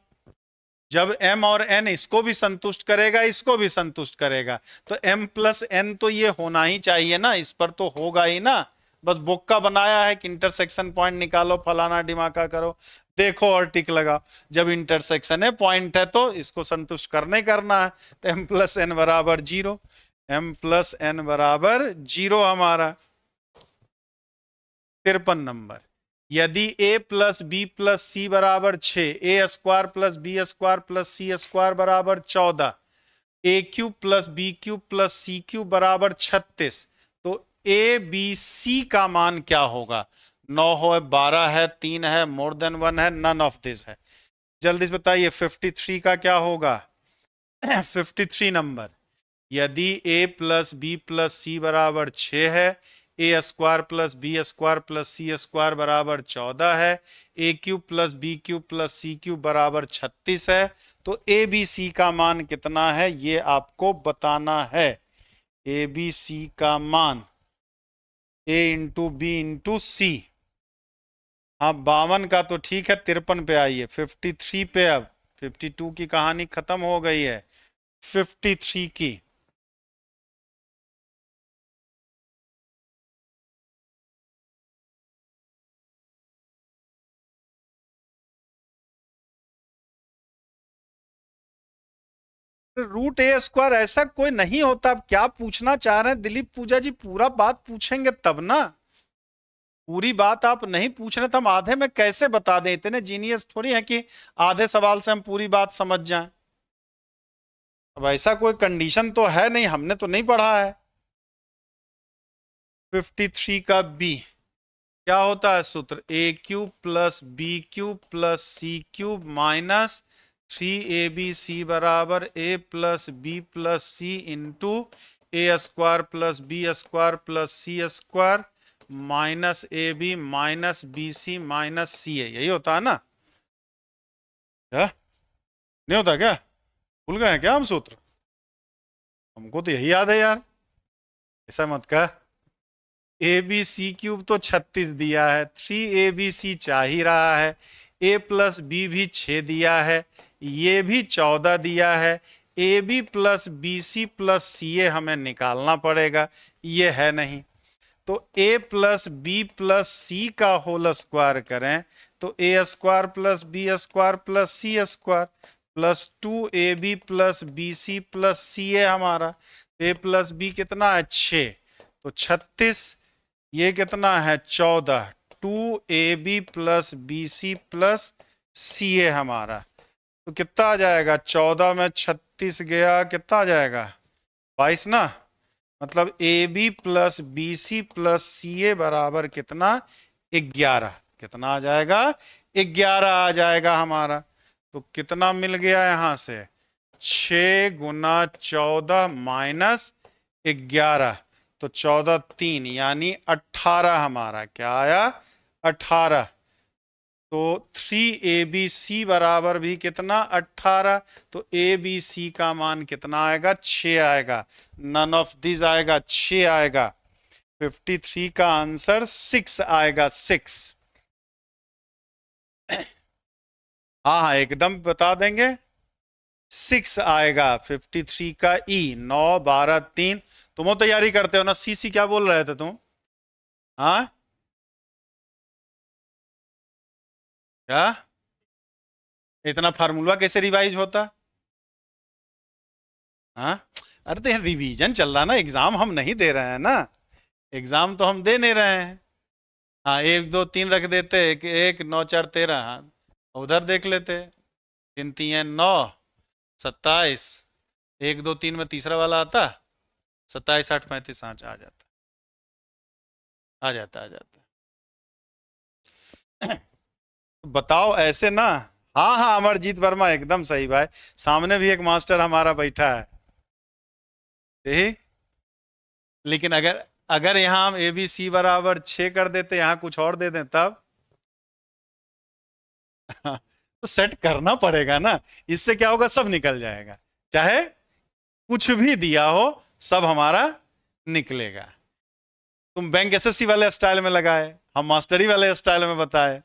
जब m और n इसको भी संतुष्ट करेगा, इसको भी संतुष्ट करेगा, तो m प्लस n तो ये होना ही चाहिए ना, इस पर तो होगा ही ना। बस बोक्का बनाया है कि इंटरसेक्शन पॉइंट निकालो, फलाना डिमाका करो। देखो और टिक लगाओ। जब इंटरसेक्शन है, पॉइंट है, तो इसको संतुष्ट करना है। तो m प्लस n बराबर 0, m प्लस n बराबर 0 हमारा। 53 नंबर। यदि a plus B plus C बराबर 6, A square plus B square plus C square बराबर 14, A cube plus B cube plus C cube बराबर 36, तो ए बी सी का मान क्या होगा। 9 है, 12 है, 3 है, मोर देन 1 है, नन ऑफ दिस है। जल्दी से बताइए 53 का क्या होगा। 53 नंबर। यदि a plus B plus C बराबर 6 है, A square plus B square plus C square बराबर 14 है, A cube plus B cube plus C cube बराबर 36 है, तो ए बी सी का मान कितना है ये आपको बताना है। ए बी सी का मान ए इंटू बी इंटू सी। हाँ 52 का तो ठीक है, 53 पे आइए, 53 पे। अब 52 की कहानी खत्म हो गई है, 53 की। रूट ए स्क्वायर ऐसा कोई नहीं होता। अब क्या पूछना चाह रहे हैं दिलीप पूजा जी, पूरा बात पूछेंगे तब ना। पूरी बात आप नहीं पूछ रहे तो हम आधे में कैसे बता दें, इतने जीनियस थोड़ी है कि आधे सवाल से हम पूरी बात समझ जाएं। अब ऐसा कोई कंडीशन तो है नहीं, हमने तो नहीं पढ़ा है। 53 का बी क्या होता है सूत्र, A cube plus B cube plus C cube minus 3abc बराबर A plus B plus C into A square plus B square plus C square minus A B minus B C minus C A. यही होता है ना? क्या नहीं होता क्या? भूल गए हैं क्या हम सूत्र? हमको तो यही याद है यार, ऐसा मत कह। ए बी सी क्यूब तो 36 दिया है, 3abc चाह ही रहा है, ए प्लस बी भी 6 दिया है, ये भी 14 दिया है, A B plus B C plus C A हमें निकालना पड़ेगा, ये है नहीं। तो A plus B plus C का होल स्क्वायर करें तो A square plus B square plus C square plus 2ab plus B C plus C A हमारा। ए प्लस बी कितना है 6, तो 36, ये कितना है 14, 2ab plus B C plus C A हमारा। तो कितना आ जाएगा, 14 में 36 गया, कितना आ जाएगा 22 ना। मतलब A B plus B C plus C A बराबर कितना 11। कितना आ जाएगा 11 आ जाएगा हमारा। तो कितना मिल गया यहां से 6 गुना 14 माइनस 11, तो 14 3 यानी 18 हमारा क्या आया 18। तो 3abc बराबर भी कितना 18, तो abc का मान कितना आएगा 6 आएगा। नन ऑफ दिस आएगा, 6 आएगा। 53 का आंसर 6 आएगा, 6। हाँ एकदम बता देंगे 6 आएगा 53 का ई। 9 12 3 तुम तैयारी करते हो ना। सी क्या बोल रहे थे तुम? हाँ क्या इतना फार्मूला कैसे रिवाइज होता? हाँ अरे तो रिवीजन चल रहा ना, एग्जाम हम नहीं दे रहे हैं ना, एग्जाम तो हम दे नहीं रहे हैं। हाँ 1 2 3 रख देते, 1 9 4 13, हाँ उधर देख लेते, 3 3 9 27, 1 2 3 में तीसरा वाला आता 27 8 35 5 आ जाता आ जाता आ जाता। बताओ ऐसे ना। हाँ हाँ अमरजीत वर्मा एकदम सही भाई, सामने भी एक मास्टर हमारा बैठा है ठीक। लेकिन अगर अगर यहां हम ए बी सी बराबर 6 कर देते, यहां कुछ और दे दें तब तो सेट करना पड़ेगा ना, इससे क्या होगा सब निकल जाएगा, चाहे कुछ भी दिया हो सब हमारा निकलेगा। तुम बैंक एसएससी वाले स्टाइल में लगाए, हम मास्टरी वाले स्टाइल में बताए।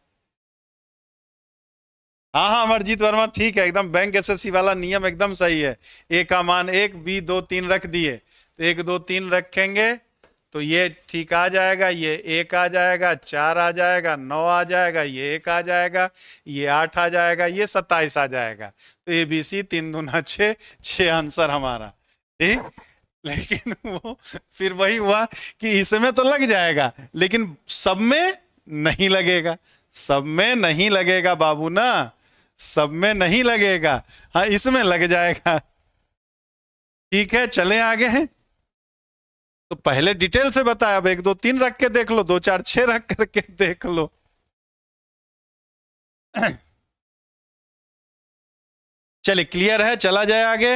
हाँ हाँ अमरजीत वर्मा ठीक है एकदम, बैंक एसएससी वाला नियम एकदम सही है। ए का मान 1, बी 2 3 रख दिए, तो 1 2 3 रखेंगे तो ये ठीक आ जाएगा, ये 1 आ जाएगा, 4 आ जाएगा, 9 आ जाएगा, ये 1 आ जाएगा, ये 8 आ जाएगा, ये 27 आ जाएगा। तो ए बी सी 3 दूना 6, 6 आंसर हमारा ठीक। लेकिन वो फिर वही हुआ कि इसमें तो लग जाएगा लेकिन सब में नहीं लगेगा, सब में नहीं लगेगा बाबू ना, सब में नहीं लगेगा, हाँ इसमें लग जाएगा। ठीक है चले आगे हैं। तो पहले डिटेल से बताया, अब 1 2 3 रख के देख लो, 2 4 6 रख करके देख लो। चलिए क्लियर है, चला जाए आगे।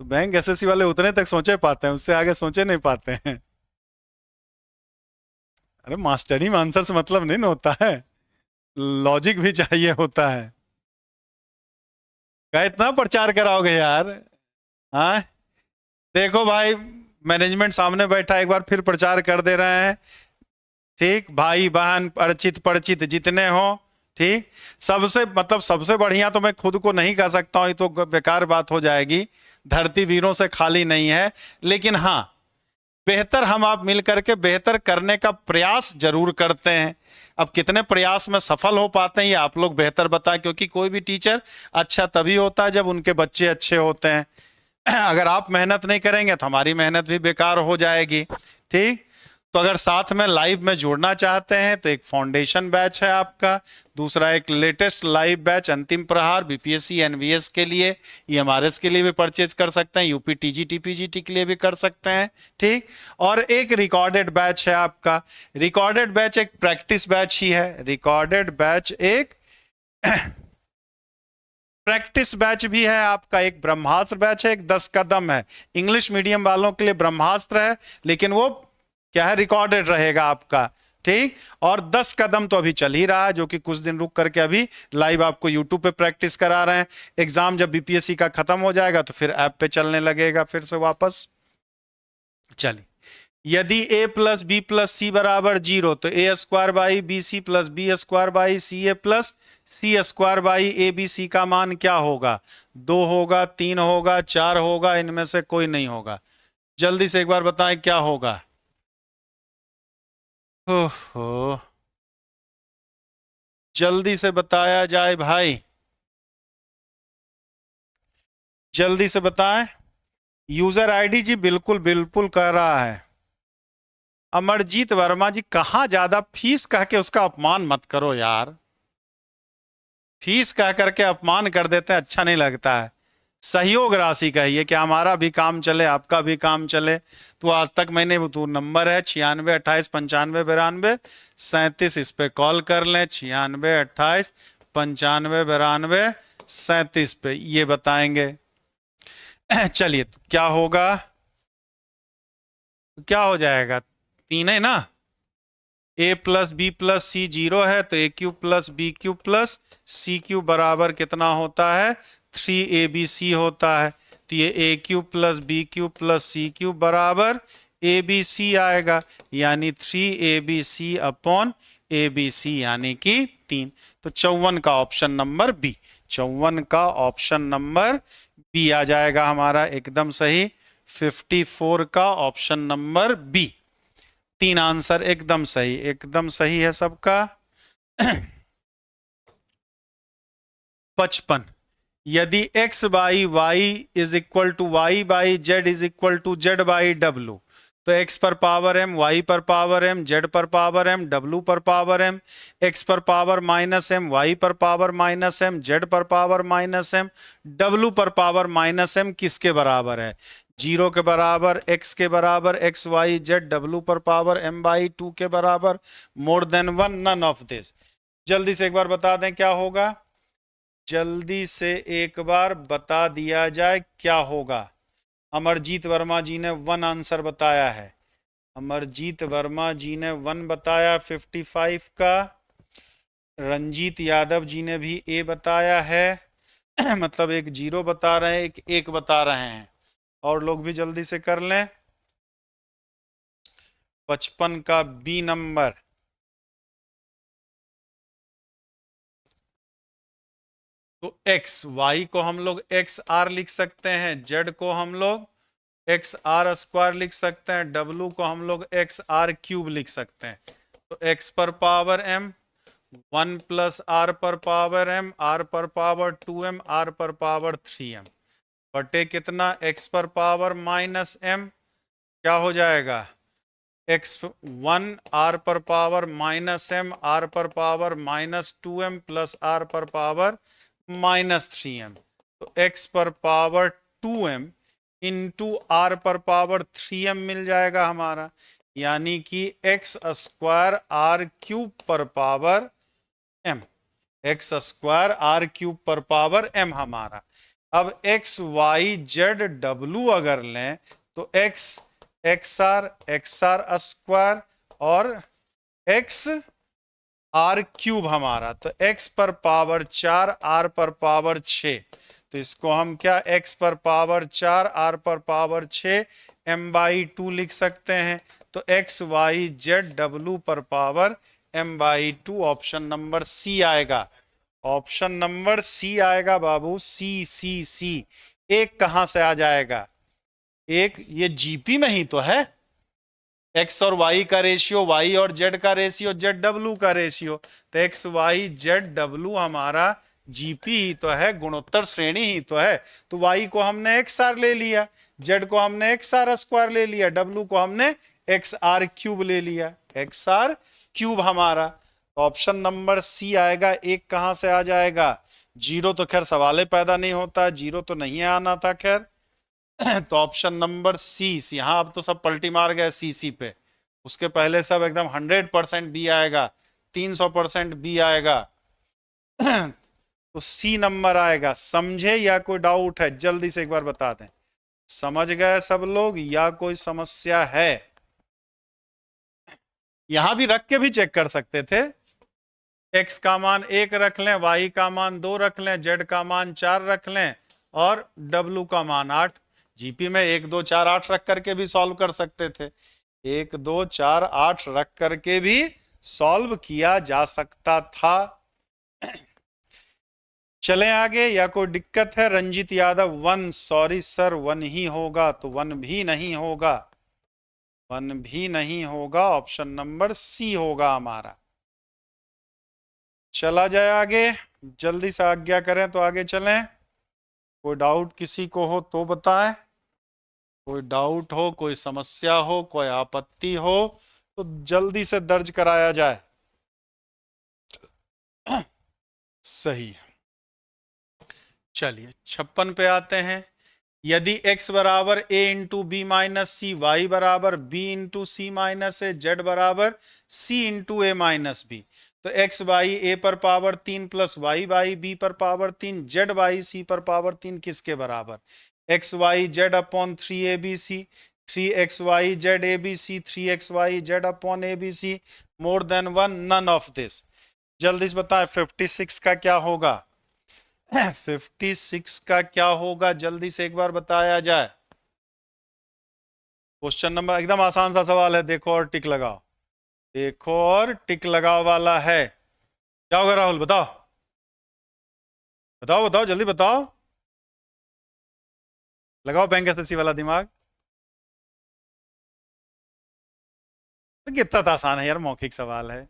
तो बैंक एसएससी वाले उतने तक सोचे पाते हैं, उससे आगे सोचे नहीं पाते हैं। अरे मास्टरी में आंसर से मतलब नहीं ना होता है, लॉजिक भी चाहिए होता है। क्या इतना प्रचार कराओगे यार? हाँ देखो भाई मैनेजमेंट सामने बैठा, एक बार फिर प्रचार कर दे रहे हैं ठीक। भाई बहन परिचित परिचित जितने हो ठीक, सबसे मतलब सबसे बढ़िया तो मैं खुद को नहीं कह सकता हूं, ये तो बेकार बात हो जाएगी, धरती वीरों से खाली नहीं है। लेकिन हाँ बेहतर हम आप मिल करके बेहतर करने का प्रयास जरूर करते हैं। अब कितने प्रयास में सफल हो पाते हैं ये आप लोग बेहतर बताएं, क्योंकि कोई भी टीचर अच्छा तभी होता है जब उनके बच्चे अच्छे होते हैं। अगर आप मेहनत नहीं करेंगे तो हमारी मेहनत भी बेकार हो जाएगी ठीक। तो अगर साथ में लाइव में जोड़ना चाहते हैं तो एक फाउंडेशन बैच है आपका, दूसरा एक लेटेस्ट लाइव बैच अंतिम प्रहार बीपीएससी एनवीएस के लिए, ईएमआरएस के लिए भी परचेज कर सकते हैं, यूपी टीजी टीपीजीटी के लिए भी कर सकते हैं, ठीक। और एक रिकॉर्डेड बैच है आपका। रिकॉर्डेड बैच एक प्रैक्टिस बैच ही है, रिकॉर्डेड बैच एक प्रैक्टिस बैच भी है आपका। एक ब्रह्मास्त्र बैच है, एक 10 कदम है। इंग्लिश मीडियम वालों के लिए ब्रह्मास्त्र है, लेकिन वो क्या है, रिकॉर्डेड रहेगा आपका, ठीक। और 10 कदम तो अभी चल ही रहा है, जो कि कुछ दिन रुक करके अभी लाइव आपको यूट्यूब पे प्रैक्टिस करा रहे हैं। एग्जाम जब बीपीएससी का खत्म हो जाएगा तो फिर ऐप पे चलने लगेगा फिर से वापस। चलिए, यदि a plus B plus C बराबर 0 तो A square by B C plus B square by C A plus C square by A B C का मान क्या होगा? 2 होगा, 3 होगा, 4 होगा, इनमें से कोई नहीं होगा। जल्दी से एक बार बताएं क्या होगा। ओहो, जल्दी से बताया जाए भाई, जल्दी से बताएं। यूजर आईडी जी बिल्कुल बिल्कुल कह रहा है। अमरजीत वर्मा जी, कहां ज्यादा फीस कह के उसका अपमान मत करो यार, फीस कह करके अपमान कर देते हैं, अच्छा नहीं लगता है। सहयोग राशि कहिए कि हमारा भी काम चले, आपका भी काम चले। तो आज तक मैंने तो नंबर है 96 28 95 92 37, इस पे कॉल कर लें 96 28 95 92 37 पे, ये बताएंगे। चलिए, तो क्या होगा, क्या हो जाएगा? 3 है ना। a plus B plus C 0 है तो A cube plus B cube plus C cube बराबर कितना होता है? 3abc होता है। तो ये A cube plus B cube plus C cube बराबर abc आएगा, यानी 3abc अपॉन abc यानी कि 3। तो 54 का ऑप्शन नंबर बी, 54 का ऑप्शन नंबर बी आ जाएगा हमारा एकदम सही। 54 का ऑप्शन नंबर बी, 3 आंसर एकदम सही, एकदम सही है सबका। 55, यदि x by Y is equal to Y by Z is equal to Z by W, तो x पर पावर m, y पर पावर m, z पर पावर m, w पर पावर m, x पर पावर माइनस m, y पर power minus m, z पर power minus m, w पर power minus m किसके बराबर है? 0 के बराबर, x के बराबर, x y z, w पर पावर m बाई 2 के बराबर, more than 1, none of this. जल्दी से एक बार बता दें क्या होगा, जल्दी से एक बार बता दिया जाए क्या होगा। अमरजीत वर्मा जी ने 1 आंसर बताया है, अमरजीत वर्मा जी ने 1 बताया 55 का। रंजीत यादव जी ने भी ए बताया है मतलब एक 0 बता रहे हैं, एक 1 बता रहे हैं। और लोग भी जल्दी से कर लें। 55 का बी नंबर, तो एक्स वाई को हम लोग एक्स आर लिख सकते हैं, जेड को हम लोग एक्स आर स्क्वायर लिख सकते हैं, डब्लू को हम लोग एक्स आर क्यूब लिख सकते हैं। तो एक्स पर पावर एम, 1 प्लस आर पर पावर एम, आर पर पावर 2m, आर पर पावर 3m बटे कितना, एक्स पर पावर माइनस एम, क्या हो जाएगा x1 आर पर पावर माइनस एम, आर पर power minus 2m plus R पर पावर माइनस 3m। तो x पर पावर 2m इंटू आर पर पावर 3m मिल जाएगा हमारा, यानी कि x स्क्वायर आर क्यूब पर power m, x square R cube पर पावर m हमारा। अब x y z w अगर लें तो x XR स्क्वायर और x आर क्यूब हमारा, तो x पर पावर 4, आर पर पावर 6, तो इसको हम क्या x पर पावर 4, आर पर पावर 6 m बाई 2 लिख सकते हैं। तो x y z w पर power m by 2 option number C आएगा, ऑप्शन नंबर सी आएगा बाबू, सी सी सी। एक कहां से आ जाएगा, एक ये जीपी में ही तो है, एक्स और वाई का रेशियो, वाई और जेड का रेशियो, जेड डब्ल्यू का रेशियो, तो एक्स वाई जेड डब्ल्यू हमारा जीपी ही तो है, गुणोत्तर श्रेणी ही तो है। तो वाई को हमने एक्स आर ले लिया, जेड को हमने एक्स आर स्क्वायर ले लिया, डब्ल्यू को हमने एक्स आर क्यूब ले लिया, एक्स आर क्यूब हमारा। तो ऑप्शन नंबर सी आएगा। एक कहां से आ जाएगा? जीरो तो खैर सवाल ही पैदा नहीं होता, जीरो तो नहीं आना था खैर। तो ऑप्शन नंबर सी। यहां अब तो सब पलटी मार गए सी पे, उसके पहले सब एकदम 100% बी आएगा, 300% बी आएगा। तो सी नंबर आएगा। समझे या कोई डाउट है? जल्दी से एक बार बता दें। समझ गए सब लोग या कोई समस्या है? यहां भी रख के भी चेक कर सकते थे। x का मान 1 रख लें, y का मान 2 रख लें, z का मान 4 रख लें और w का मान 8। जीपी में 1 2 4 8 रख करके भी सॉल्व कर सकते थे। 1 2 4 8 रख करके भी सॉल्व किया जा सकता था। चलें आगे या कोई दिक्कत है? रंजीत यादव 1, सॉरी सर 1 ही होगा। तो 1 भी नहीं होगा, 1 भी नहीं होगा, ऑप्शन नंबर सी होगा हमारा। चला जाए आगे, जल्दी से आज्ञा करें तो आगे चलें। कोई डाउट किसी को हो तो बताएं, कोई डाउट हो, कोई समस्या हो, कोई आपत्ति हो तो जल्दी से दर्ज कराया जाए। सही। चलिए 56 पे आते हैं। यदि x बराबर a into B minus C, Y बराबर b into C minus A, Z बराबर c into A minus B, तो x बाई a पर power 3 plus y by b पर पावर 3, z बाई c पर पावर 3 किसके बराबर? X Y Z upon 3abc, 3xy z abc, 3xy z upon abc, more than 1, none of this. जल्दी से बताएं 56 का क्या होगा? 56 का क्या होगा? जल्दी से एक बार बताया जाए। क्वेश्चन नंबर एकदम आसान सा सवाल है, देखो और टिक लगाओ, देखो और टिक लगाओ वाला है। क्या होगा राहुल? बताओ बताओ बताओ, जल्दी बताओ, लगाओ बैंक एसएससी वाला दिमाग। कितना तो आसान है यार, मौखिक सवाल है,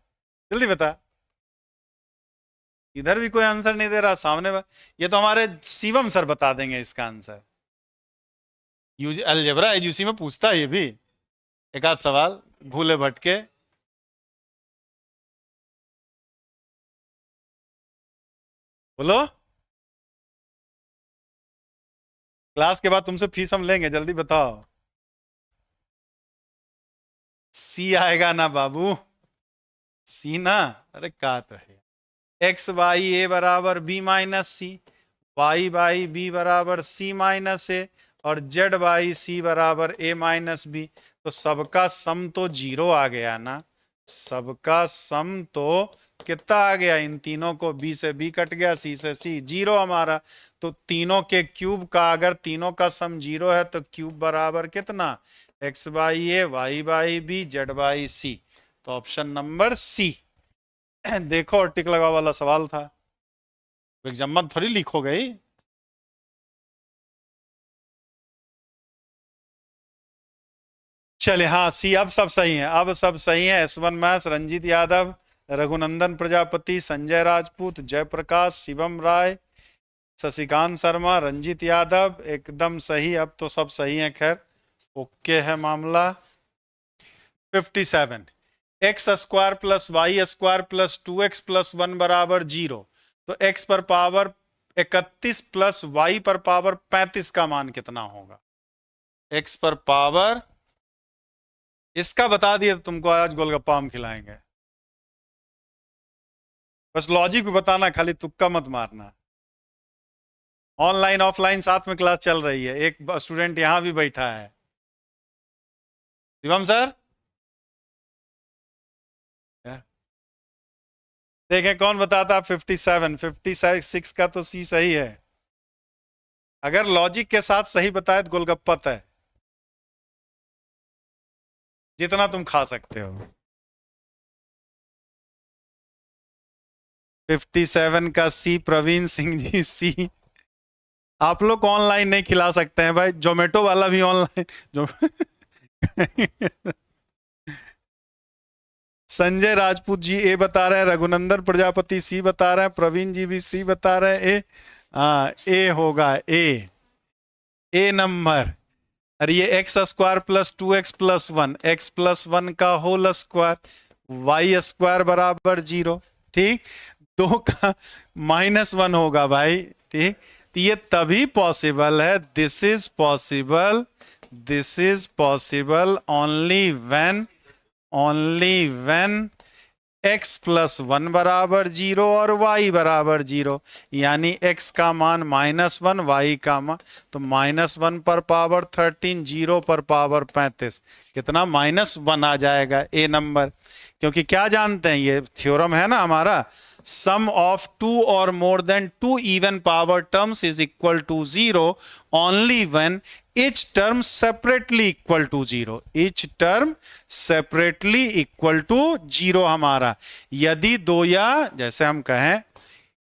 जल्दी बता। इधर भी कोई आंसर नहीं दे रहा, सामने ये तो हमारे शिवम सर बता देंगे इसका आंसर। अलजेब्रा एजुसी में पूछता है ये भी एक आध सवाल, भूले भटके। बोलो, क्लास के बाद तुमसे फीस हम लेंगे, जल्दी बताओ। सी आएगा ना बाबू? सी ना? अरे का तो है। एक्स बाई ए बराबर B minus C, Y by B बराबर सी माइनस ए और जेड बाई सी बराबर ए माइनस बी। तो सबका सम तो 0 आ गया ना? सबका सम तो कितना आ गया? इन तीनों को बी से बी कट गया, सी से सी, 0 हमारा। तो तीनों के क्यूब का अगर तीनों का सम 0 है तो क्यूब बराबर कितना? X by A, Y by B, Z by C. तो ऑप्शन नंबर सी। देखो और टिक लगा वाला सवाल था, एग्जाम में थोड़ी लीक हो गई। चले हाँ सी, अब सब सही है, अब सब सही है। S1 मैथ्स रंजीत यादव, रघुनंदन प्रजापति, संजय राजपूत, जयप्रकाश, शिवम राय, शशिकांत शर्मा, रंजीत यादव, एकदम सही। अब तो सब सही है, खैर ओके है मामला। 57, X square plus Y square plus 2x plus 1 बराबर 0। तो x पर पावर 31 प्लस y पर पावर 35 का मान कितना होगा? x पर पावर, इसका बता दिया तो तुमको आज गोलगप्पा हम खिलाएंगे। बस लॉजिक भी बताना, खाली तुक्का मत मारना। ऑनलाइन ऑफलाइन साथ में क्लास चल रही है, एक स्टूडेंट यहां भी बैठा है, शिवम सर। देखें कौन बताता? 57, 56 का तो सी सही है। अगर लॉजिक के साथ सही बताए तो गोलगप्पा तय, जितना तुम खा सकते हो। 57 का सी, प्रवीण सिंह जी सी। आप लोग ऑनलाइन नहीं खिला सकते हैं भाई, जोमेटो वाला भी ऑनलाइन जो संजय राजपूत जी ए बता रहे हैं, रघुनंदन प्रजापति सी बता रहे हैं, प्रवीण जी भी सी बता रहे हैं। ए, हाँ ए होगा, ए नंबर। अरे ये x square plus 2x plus 1, x plus 1 का होल स्क्वायर, वाई स्क्वायर बराबर 0। ठीक, 2 का -1 होगा भाई। ठीक, तो ये तभी पॉसिबल है, this is possible, this is possible only when x plus 1 बराबर 0 और y बराबर 0, यानी x का मान -1, y का मान तो -1 पर पावर 13, 0 पर पावर 35, कितना -1 आ जाएगा ए नंबर। क्योंकि क्या जानते हैं, ये थ्योरम है ना हमारा, सम ऑफ 2 और more than 2 even power terms is equal to 0 only when each term separately equal to 0, each term separately equal to 0 हमारा। यदि दो, या जैसे हम कहें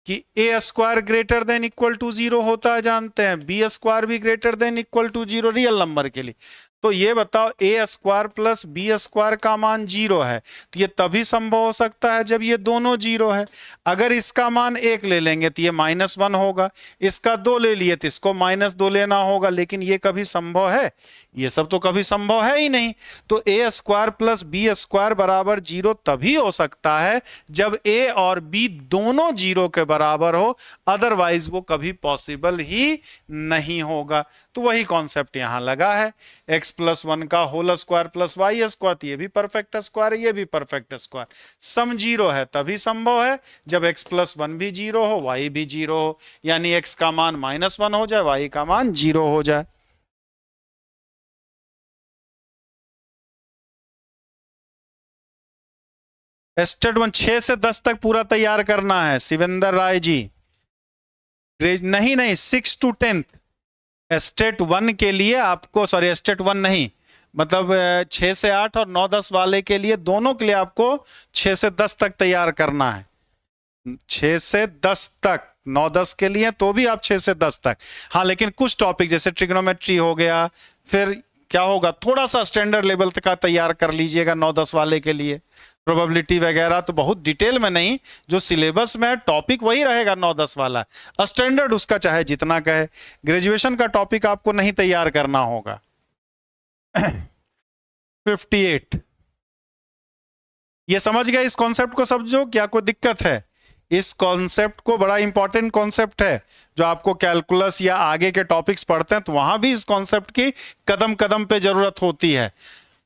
कि A square greater than equal to 0 होता है, जानते हैं बी स्क्वायर भी greater than equal to 0 real number के लिए, तो ये बताओ A square plus B square का मान 0 है, तो ये तभी संभव हो सकता है जब ये दोनों 0 है। अगर इसका मान 1 ले लेंगे तो ये -1 होगा, इसका 2 ले लिए तो इसको -2 लेना होगा, लेकिन ये कभी संभव है? ये सब तो कभी संभव है ही नहीं। तो A square plus B square बराबर 0 तभी हो सकता है जब ए और बी दोनों 0 के बराबर हो, अदरवाइज वो कभी पॉसिबल ही नहीं होगा। तो वही कॉन्सेप्ट यहां लगा है, x प्लस 1 का whole square plus Y square, ये भी परफेक्ट स्क्वायर है, ये भी परफेक्ट स्क्वायर, सम 0 है तभी संभव है जब x प्लस 1 भी 0 हो, y भी 0 हो, यानी x का मान -1 हो जाए, y का मान 0 हो जाए। स्टेट 1 6 से 10 तक पूरा तैयार करना है शिवेंद्र राय जी। नहीं 6 to 10th स्टेट 1 के लिए आपको, सॉरी स्टेट 1 नहीं, मतलब 6 से 8 और 9-10 वाले के लिए, दोनों के लिए आपको 6 से 10 तक तैयार करना है। 6 से 10 तक, 9-10 के लिए तो भी आप 6 से 10 तक। हाँ, लेकिन कुछ टॉपिक जैसे ट्रिग्नोमेट्री हो गया, फिर क्या होगा, थोड़ा सा स्टैंडर्ड लेवल तक का तैयार कर लीजिएगा 9-10 वाले के लिए। प्रोबेबिलिटी वगैरह तो बहुत डिटेल में नहीं, जो सिलेबस में टॉपिक वही रहेगा 9-10 वाला, स्टैंडर्ड उसका चाहे जितना कहे। ग्रेजुएशन का टॉपिक आपको नहीं तैयार करना होगा। 58, ये समझ गए, इस कॉन्सेप्ट को समझो, क्या कोई दिक्कत है? इस कॉन्सेप्ट को, बड़ा इंपॉर्टेंट कॉन्सेप्ट है, जो आपको कैलकुलस या आगे के टॉपिक्स पढ़ते हैं तो वहां भी इस कॉन्सेप्ट की कदम कदम पे जरूरत होती है,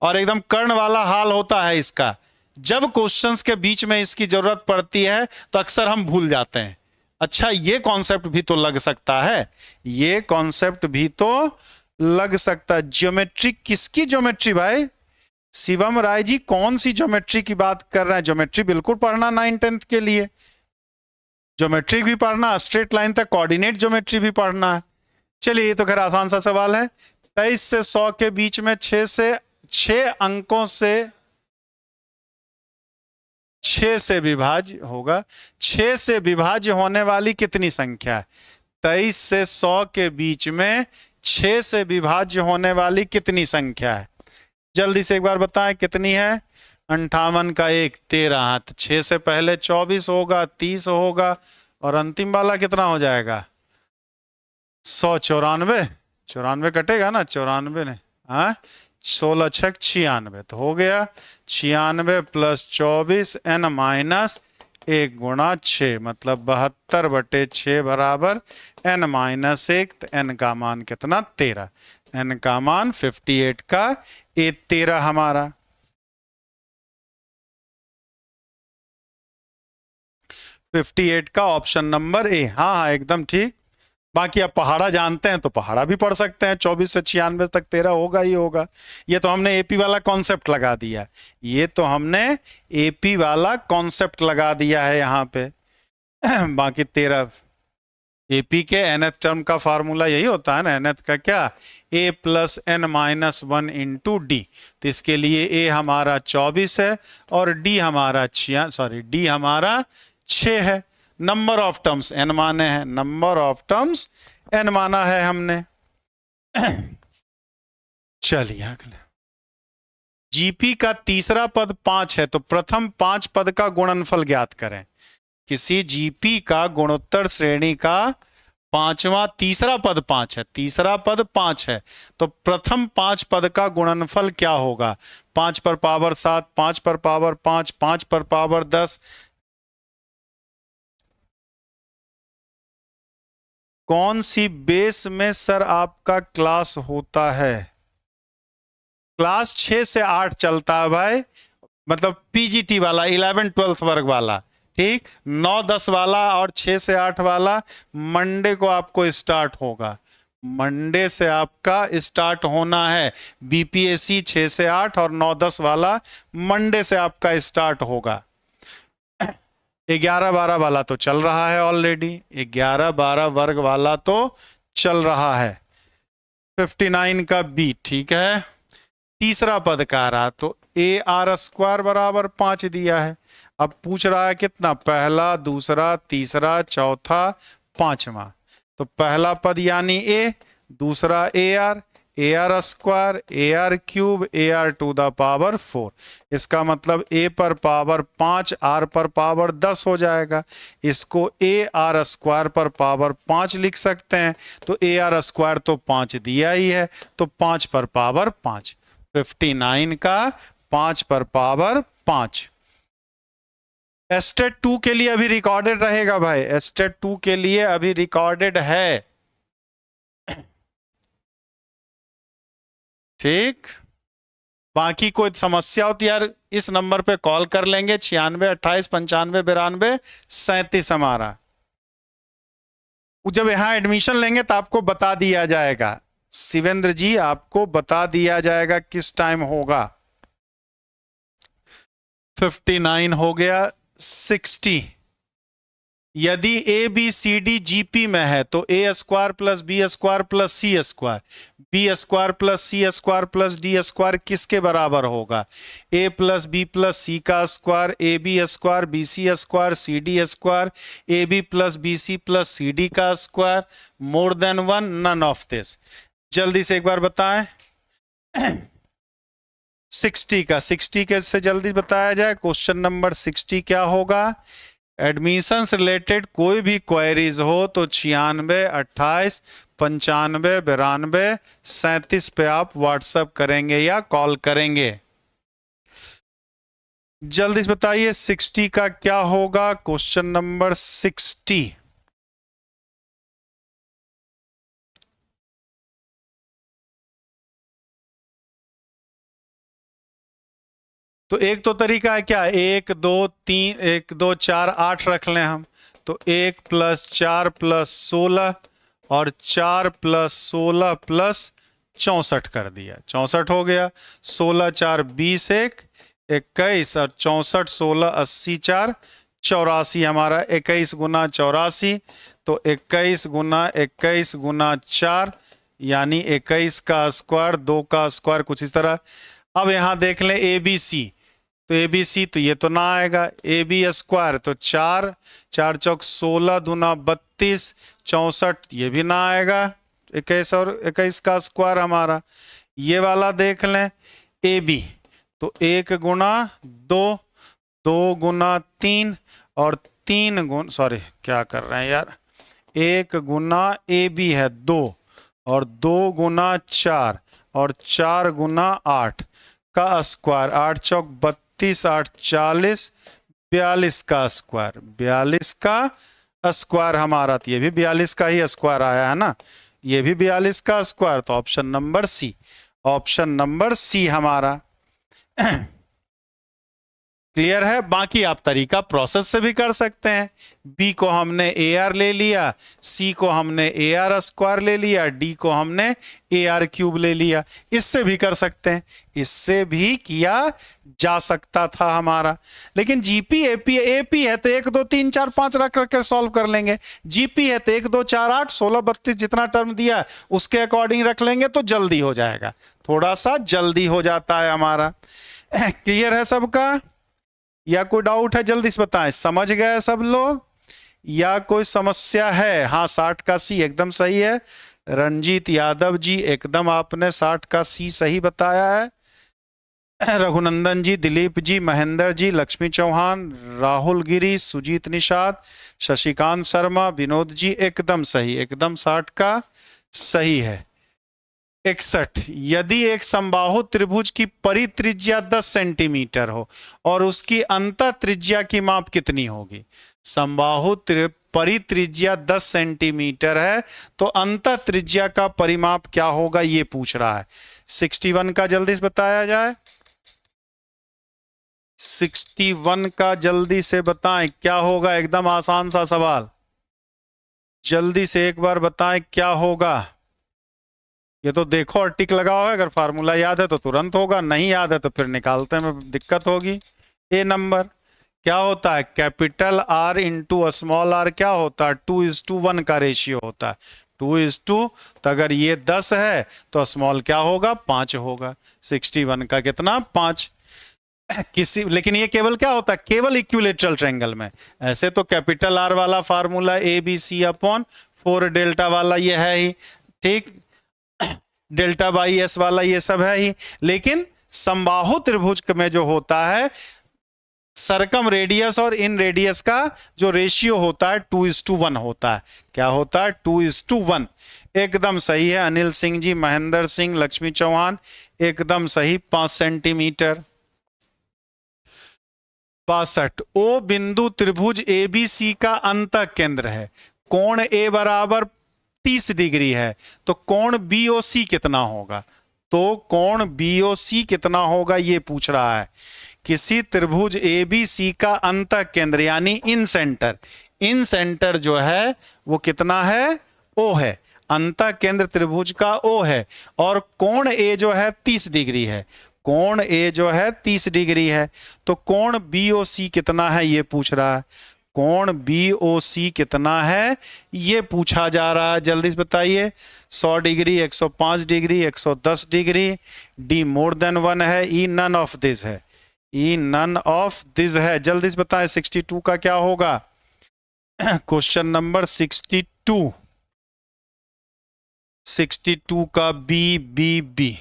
और एकदम कर्ण वाला हाल होता है इसका। जब क्वेश्चंस के बीच में इसकी जरूरत पड़ती है तो अक्सर हम भूल जाते हैं, अच्छा ये कॉन्सेप्ट भी तो लग सकता है, ये कॉन्सेप्ट भी तो लग सकता है। ज्योमेट्री, किसकी ज्योमेट्री भाई? शिवम राय जी, कौन सी ज्योमेट्री की बात कर रहे हैं? ज्योमेट्री बिल्कुल पढ़ना 9-10th के लिए, ज्योमेट्री भी पढ़ना, स्ट्रेट लाइन तक कोऑर्डिनेट ज्योमेट्री भी पढ़ना है। चलिए, ये तो खैर आसान सा सवाल है। 23 से 100 के बीच में 6 अंकों से 6 से विभाज्य होगा, 6 से विभाज्य होने वाली कितनी संख्या है? 23 से 100 के बीच में 6 से विभाज्य होने वाली कितनी संख्या है? जल्दी से एक बार बताएं कितनी है? 58 का 1 13, तो 6 से पहले 24 होगा, 30 होगा, और अंतिम वाला कितना हो जाएगा? 194, 94 कटेगा ना, 94 ने, हाँ 16 6 96, तो हो गया 96 प्लस 24 n माइनस 1 गुणा 6, मतलब 72/6 बराबर n माइनस 1, तो n का मान कितना? 13, n का मान 58 का ए 13 हमारा। तो 58 का ऑप्शन नंबर ए, हाँ हाँ एकदम ठीक। बाकी आप पहाड़ा जानते हैं तो पहाड़ा भी पढ़ सकते हैं, 24 से 96 तक 13 होगा ही होगा। ये तो हमने एपी वाला कॉन्सेप्ट लगा दिया, ये तो हमने एपी वाला कॉन्सेप्ट लगा दिया है यहाँ पे। बाकी 13, एपी के nth टर्म का फार्मूला यही होता है ना, nth का क्या, a plus n minus 1 into D. तो इसके लिए a हमारा 24 है और d हमारा 6 है। नंबर ऑफ टर्म्स n माने हैं, नंबर ऑफ टर्म्स n माना है हमने। चलिए अगले, जीपी का तीसरा पद 5 है, तो प्रथम 5 पद का गुणनफल ज्ञात करें। किसी जीपी का गुणोत्तर श्रेणी का पांचवा, तीसरा पद 5 है, तीसरा पद 5 है, तो प्रथम 5 पद का गुणनफल क्या होगा? 5 पर पावर 7, 5 पर पावर 5, 5 पर पावर 10। कौन सी बेस में सर आपका क्लास होता है? क्लास 6 से 8 चलता है भाई, मतलब पीजीटी वाला 11 12 वर्ग वाला, ठीक। 9 10 वाला और 6 से 8 वाला मंडे को आपको स्टार्ट होगा, मंडे से आपका स्टार्ट होना है। बीपीएससी 6 से 8 और 9 10 वाला मंडे से आपका स्टार्ट होगा। 11 12 वाला तो चल रहा है ऑलरेडी, 11 12 वर्ग वाला तो चल रहा है। 59 का बी, ठीक है। तीसरा पद का रहा तो ए आर स्क्वायर बराबर 5 दिया है। अब पूछ रहा है कितना? पहला, दूसरा, तीसरा, चौथा, पांचवा। तो पहला पद यानी ए, दूसरा A R square, A R cube, A R to the power 4। इसका मतलब ए पर पावर 5, आर पर पावर 10 हो जाएगा। इसको ए आर स्क्वायर पर पावर 5 लिख सकते हैं। तो ए आर स्क्वायर तो 5 दिया ही है, तो 5 पर पावर 5। 59 का 5 पर पावर 5। एस्टेट 2 के लिए अभी रिकॉर्डेड रहेगा भाई, एस्टेट 2 के लिए अभी रिकॉर्डेड है, ठीक। बाकी कोई समस्या होती है यार, इस नंबर पे कॉल कर लेंगे, 96 28 95 92 37 हमारा। जब यहां एडमिशन लेंगे तो आपको बता दिया जाएगा, शिवेंद्र जी आपको बता दिया जाएगा किस टाइम होगा। 59 हो गया। 60, यदि A B C D GP में है तो A square plus B square plus C square, B square plus C square plus D square किसके बराबर होगा? A plus B plus C का square, A B square B C square C D square, A B plus B C plus C D का square, more than 1, none of this. जल्दी से एक बार बताएं। 60 का 60 कैसे जल्दी बताया जाए? क्वेश्चन नंबर 60 क्या होगा? एडमिशन से रिलेटेड कोई भी क्वेरीज हो तो 96 28 95 92 37 पे आप व्हाट्सएप करेंगे या कॉल करेंगे। जल्दी से बताइए 60 का क्या होगा? Question number 60। तो एक तो तरीका है क्या, 1 2 3 1 2 4 8 रख लें हम, तो 1 + 4 + 16 और 4 + 16 + 64 कर दिया, 64 हो गया। 16 4 20 1 21 और 64 16 80 4 84 हमारा। 21 गुना 84 तो 21 गुना 21 गुना 4 यानी 21 का स्क्वायर, 2 का स्क्वायर, कुछ इस तरह। अब यहां देख लें ए बी सी, तो ए बी सी तो ये तो ना आएगा। ए बी स्क्वायर तो 4 4 चौक 16 दूना 32 64 ये भी ना आएगा। 21 और 21 का स्क्वायर हमारा। ये वाला देख लें ए बी, तो 1 गुना 2 2 गुना 3 और 3 गुना, सॉरी क्या कर रहे हैं यार, 1 गुना ए बी है 2 और 2 गुना 4 और 4 गुना 8 का स्क्वायर। 8 चौक 32 8 40 42 का स्क्वायर, 42 का स्क्वायर हमारा। तो ये भी 42 का ही स्क्वायर आया है ना, ये भी 42 का स्क्वायर। तो option number C, option number C हमारा क्लियर है। बाकी आप तरीका प्रोसेस से भी कर सकते हैं। बी को हमने ए आर ले लिया, सी को हमने ए आर स्क्वायर ले लिया, डी को हमने ए आर क्यूब ले लिया, इससे भी कर सकते हैं, इससे भी किया जा सकता था हमारा। लेकिन जीपी एपी एपी है तो 1 2 3 4 5 रख के सॉल्व कर लेंगे। जीपी है तो 1 2 4 8 16 32 जितना टर्म दिया उसके अकॉर्डिंग रख लेंगे तो जल्दी हो जाएगा, थोड़ा सा जल्दी हो जाता है हमारा। क्लियर है सबका या कोई डाउट है? जल्दी से बताएं। समझ गए सब लोग या कोई समस्या है? हाँ 60 का सी एकदम सही है। रंजीत यादव जी एकदम आपने 60 का सी सही बताया है। रघुनंदन जी, दिलीप जी, महेंद्र जी, लक्ष्मी चौहान, राहुल गिरी, सुजीत निषाद, शशिकांत शर्मा, विनोद जी, एकदम सही, एकदम 60 का सही है। 61, यदि एक समबाहु त्रिभुज की परित्रिज्या 10 सेंटीमीटर हो और उसकी अंत त्रिज्या की माप कितनी होगी? समबाहु परित्रिज्या 10 सेंटीमीटर है तो अंत त्रिज्या का परिमाप क्या होगा ये पूछ रहा है। 61 का जल्दी से बताया जाए, 61 का जल्दी से बताएं क्या होगा। एकदम आसान सा सवाल, जल्दी से एक बार बताएं क्या होगा। ये तो देखो और टिक लगा हुआ है, अगर फार्मूला याद है तो तुरंत होगा, नहीं याद है तो फिर निकालते में दिक्कत होगी। ए नंबर क्या होता है? Capital R into small R क्या होता है? 2:1 का रेशियो होता है, 2:2। तो अगर ये 10 है तो स्मॉल क्या होगा? 5 होगा। 61 का कितना? 5। किसी, लेकिन ये केवल क्या होता है? केवल इक्विलेटरल ट्रायंगल में। ऐसे तो कैपिटल आर वाला formula A B C upon 4 delta वाला ये है ही, ठीक, डेल्टा बाई एस वाला ये सब है ही। लेकिन समबाहु त्रिभुज में जो होता है सरकम रेडियस और इन रेडियस का जो रेशियो होता है 2:1 होता है। क्या होता है? 2:1। एकदम सही है अनिल सिंह जी, महेंद्र सिंह, लक्ष्मी चौहान, एकदम सही। 5 सेंटीमीटर। 62, ओ बिंदु त्रिभुज एबीसी का अंत केंद्र है, कोण ए बराबर 30 डिग्री है, तो कोण बीओसी कितना होगा? तो कोण बीओसी कितना होगा ये पूछ रहा है। किसी त्रिभुज एबीसी का अंत केंद्र यानी इन सेंटर, इन सेंटर जो है वो कितना है? ओ है। अंत केंद्र त्रिभुज का ओ है और कोण ए जो है 30 डिग्री है, कोण ए जो है 30 डिग्री है, तो कोण बीओसी कितना है ये पूछ रहा है। कोण बीओसी कितना है ये पूछा जा रहा है, जल्दी से बताइए। 100 डिग्री, 105 डिग्री, 110 डिग्री, डी मोर देन 1 है, ई नन ऑफ दिस है, ई नन ऑफ दिस है। जल्दी से बताएं 62 का क्या होगा? क्वेश्चन नंबर 62, 62 का बी बी बी,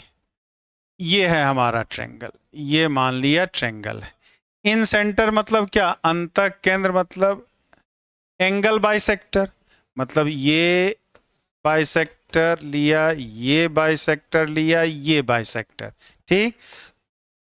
ये है हमारा ट्रायंगल, ये मान लिया ट्रायंगल है। इन सेंटर मतलब क्या? अंत केंद्र मतलब एंगल बाइसेक्टर, मतलब ये बाइसेक्टर लिया, ये बाइसेक्टर लिया, ये बाइसेक्टर, ठीक।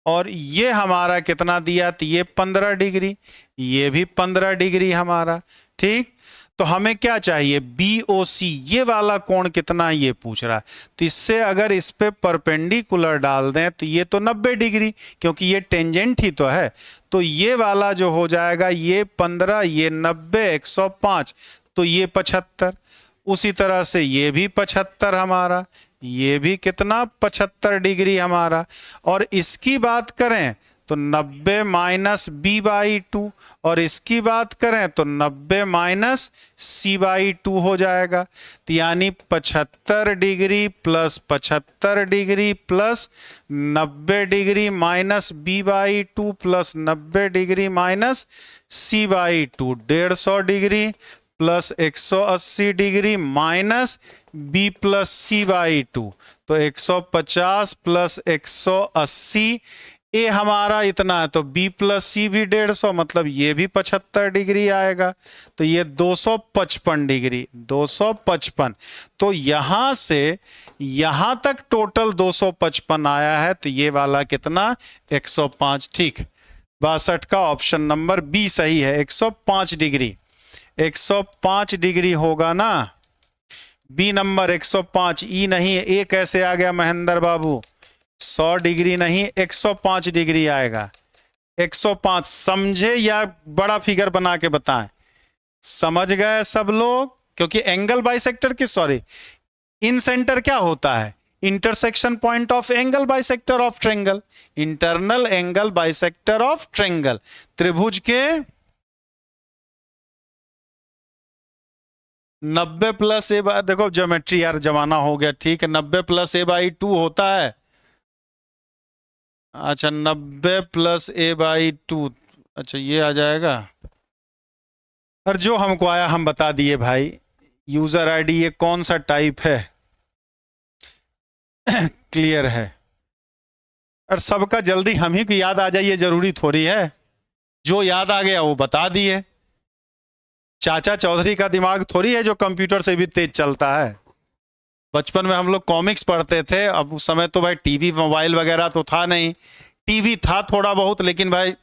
और ये हमारा कितना दिया? तो ये 15 डिग्री, ये भी 15 डिग्री हमारा, ठीक। तो हमें क्या चाहिए? BOC, ये वाला कोण कितना है ये पूछ रहा है। तो इससे अगर इस पे परपेंडिकुलर डाल दें तो ये तो 90 डिग्री, क्योंकि ये टेंजेंट ही तो है। तो ये वाला जो हो जाएगा, ये 15, ये 90, 105, तो ये 75। उसी तरह से ये भी 75 हमारा, ये भी कितना? 75 डिग्री हमारा। और इसकी बात करें तो 90 माइनस बी बाई 2, और इसकी बात करें तो 90 माइनस सी बाई 2 हो जाएगा। तो यानी 75 degree plus 75 degree plus 90 degree minus B by 2 plus 90 degree minus C by 2, 150 degree plus 180 degree minus B plus C by 2, तो 150 प्लस 180, ए हमारा इतना है, तो बी प्लस सी भी 150, मतलब ये भी 75 डिग्री आएगा। तो ये 255 डिग्री, 255। तो यहां से यहां तक टोटल 255 आया है, तो ये वाला कितना? 105, ठीक। 62 का ऑप्शन नंबर बी सही है, 105 डिग्री, 105 डिग्री होगा ना। बी नंबर 105, ई नहीं, ए कैसे आ गया महेंद्र बाबू? 100 डिग्री नहीं, 105 डिग्री आएगा। 105 समझे या बड़ा फिगर बना के बताएं? समझ गए सब लोग? क्योंकि एंगल बाइसेक्टर की, सॉरी, इन सेंटर क्या होता है? Intersection point of angle bisector of triangle, internal angle bisector of triangle. त्रिभुज के 90 प्लस ए बाई, देखो ज्योमेट्री यार जमाना हो गया, ठीक है। 90 प्लस ए बाई 2 होता है, अच्छा 90 प्लस ए बाई 2, अच्छा ये आ जाएगा। और जो हमको आया हम बता दिए भाई। यूजर आईडी ये कौन सा टाइप है? क्लियर है। और सबका जल्दी हम ही को याद आ जाइए जरूरी थोड़ी है, जो याद आ गया वो बता दिए। चाचा चौधरी का दिमाग थोड़ी है जो कंप्यूटर से भी तेज चलता है। बचपन में हम लोग कॉमिक्स पढ़ते थे, अब उस समय तो भाई टीवी मोबाइल वगैरह तो था नहीं, टीवी था थोड़ा बहुत, लेकिन भाई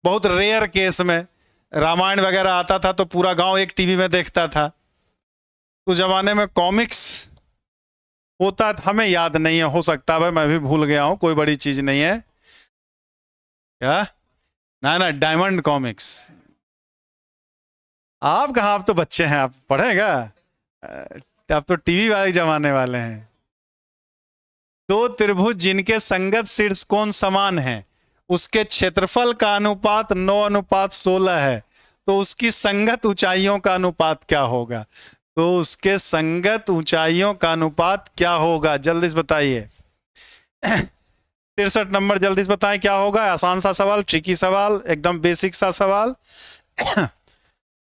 बहुत रेयर केस में। रामायण वगैरह आता था तो पूरा गांव एक टीवी में देखता था। उस जमाने में कॉमिक्स होता था, हमें याद नहीं है, हो सकता भाई मैं भी भूल गया हूं, कोई बड़ी चीज नहीं है। क्या? ना डायमंड कॉमिक्स। आप कहाँ, आप तो बच्चे हैं, आप पढ़ेगा, आप तो टीवी वाले जमाने वाले हैं। दो त्रिभुज जिनके संगत शीर्ष कोण समान है, उसके क्षेत्रफल का अनुपात 9:16 है, तो उसकी संगत ऊंचाइयों का अनुपात क्या होगा? तो उसके संगत ऊंचाइयों का अनुपात क्या होगा? जल्दी से बताइए। 63 नंबर, जल्दी से बताएं क्या होगा। आसान सा सवाल, ट्रिकी सवाल, एकदम बेसिक सा सवाल।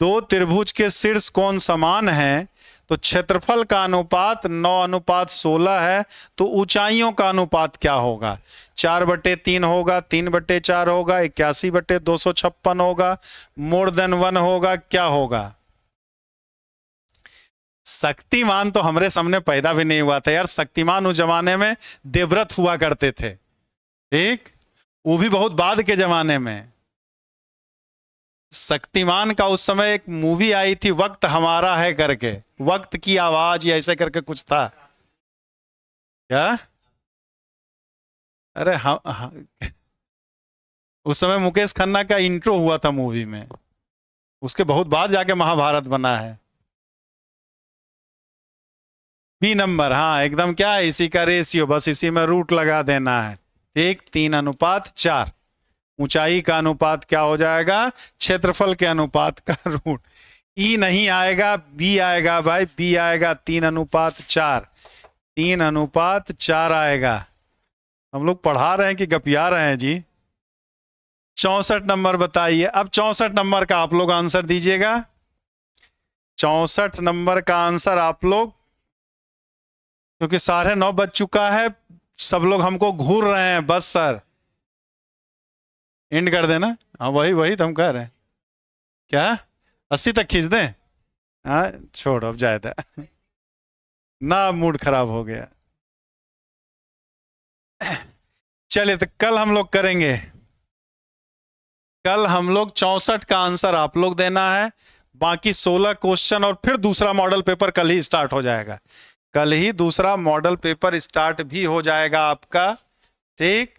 दो त्रिभुज के शीर्ष कोण समान है, तो क्षेत्रफल का अनुपात 9:16 है, तो ऊंचाइयों का अनुपात क्या होगा? 4/3 होगा, 3/4 होगा, 81/256 होगा, मोर देन 1 होगा, क्या होगा? शक्तिमान तो हमारे सामने पैदा भी नहीं हुआ था यार। शक्तिमान उस जमाने में देवव्रत हुआ करते थे, ठीक, वो भी बहुत बाद के जमाने में। शक्तिमान का उस समय एक मूवी आई थी, वक्त हमारा है करके, वक्त की आवाज या ऐसे करके कुछ था क्या? अरे हाँ, उस समय मुकेश खन्ना का इंट्रो हुआ था मूवी में, उसके बहुत बाद जाके महाभारत बना है। बी नंबर, हाँ एकदम, क्या है इसी का रेशियो, बस इसी में रूट लगा देना है, ठीक। 3:4। ऊंचाई का अनुपात क्या हो जाएगा? क्षेत्रफल के अनुपात का रूट। ई नहीं आएगा, बी आएगा भाई, बी आएगा 3:4। 3:4 आएगा। हम लोग पढ़ा रहे हैं कि गपिया रहे हैं जी? 64 नंबर बताइए। अब 64 नंबर का आप लोग आंसर दीजिएगा। 64 नंबर का आंसर आप लोग, क्योंकि 9:30 बज चुका है, सब लोग हमको घूर रहे हैं, बस सर एंड कर देना। हाँ वही तो हम कह रहे हैं। क्या 80 तक खींच दें? हाँ छोड़ो, अब जाए था ना, मूड खराब हो गया। चलिए तो कल हम लोग करेंगे, कल हम लोग 64 का आंसर आप लोग देना है, बाकी 16 क्वेश्चन, और फिर दूसरा मॉडल पेपर कल ही स्टार्ट हो जाएगा। कल ही दूसरा मॉडल पेपर स्टार्ट भी हो जाएगा आपका, ठीक।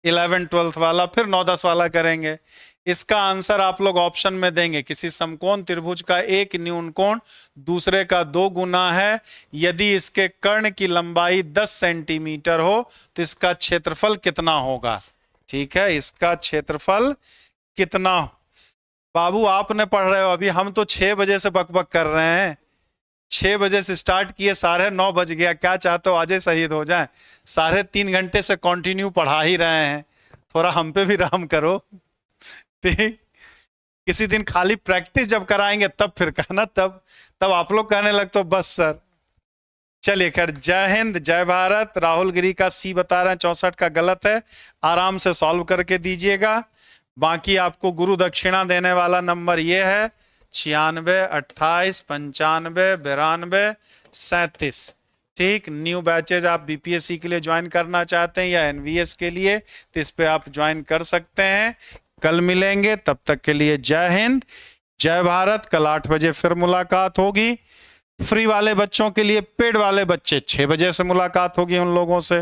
11th 12th वाला, फिर 9-10 वाला करेंगे। इसका आंसर आप लोग ऑप्शन में देंगे। किसी समकोण त्रिभुज का एक न्यून कोण दूसरे का 2 गुना है, यदि इसके कर्ण की लंबाई 10 सेंटीमीटर हो तो इसका क्षेत्रफल कितना होगा? ठीक है, इसका क्षेत्रफल कितना? बाबू आपने पढ़ रहे हो अभी, हम तो 6 बजे से बकबक कर रहे हैं। 6 बजे से स्टार्ट किए, 9:30 बज गया। क्या चाहते हो आज ही शहीद हो जाए? 3.5 घंटे से कंटिन्यू पढ़ा ही रहे हैं, थोड़ा हम पे भी रहम करो, ठीक। किसी दिन खाली प्रैक्टिस जब कराएंगे तब फिर कहना, तब आप लोग कहने लगते हो बस सर। चलिए खैर, जय हिंद, जय भारत। राहुल गिरी का सी बता रहे हैं 64 का गलत है, आराम से सॉल्व करके दीजिएगा। बाकी आपको गुरु दक्षिणा देने वाला नंबर ये है 96 28 95 92 37, ठीक। न्यू बैचेज आप बीपीएससी के लिए ज्वाइन करना चाहते हैं या एनवीएस के लिए, तो इस पे आप ज्वाइन कर सकते हैं। कल मिलेंगे, तब तक के लिए जय हिंद, जय भारत। कल 8 बजे फिर मुलाकात होगी। फ्री वाले बच्चों के लिए, पेड वाले बच्चे 6 बजे से मुलाकात होगी उन लोगों से।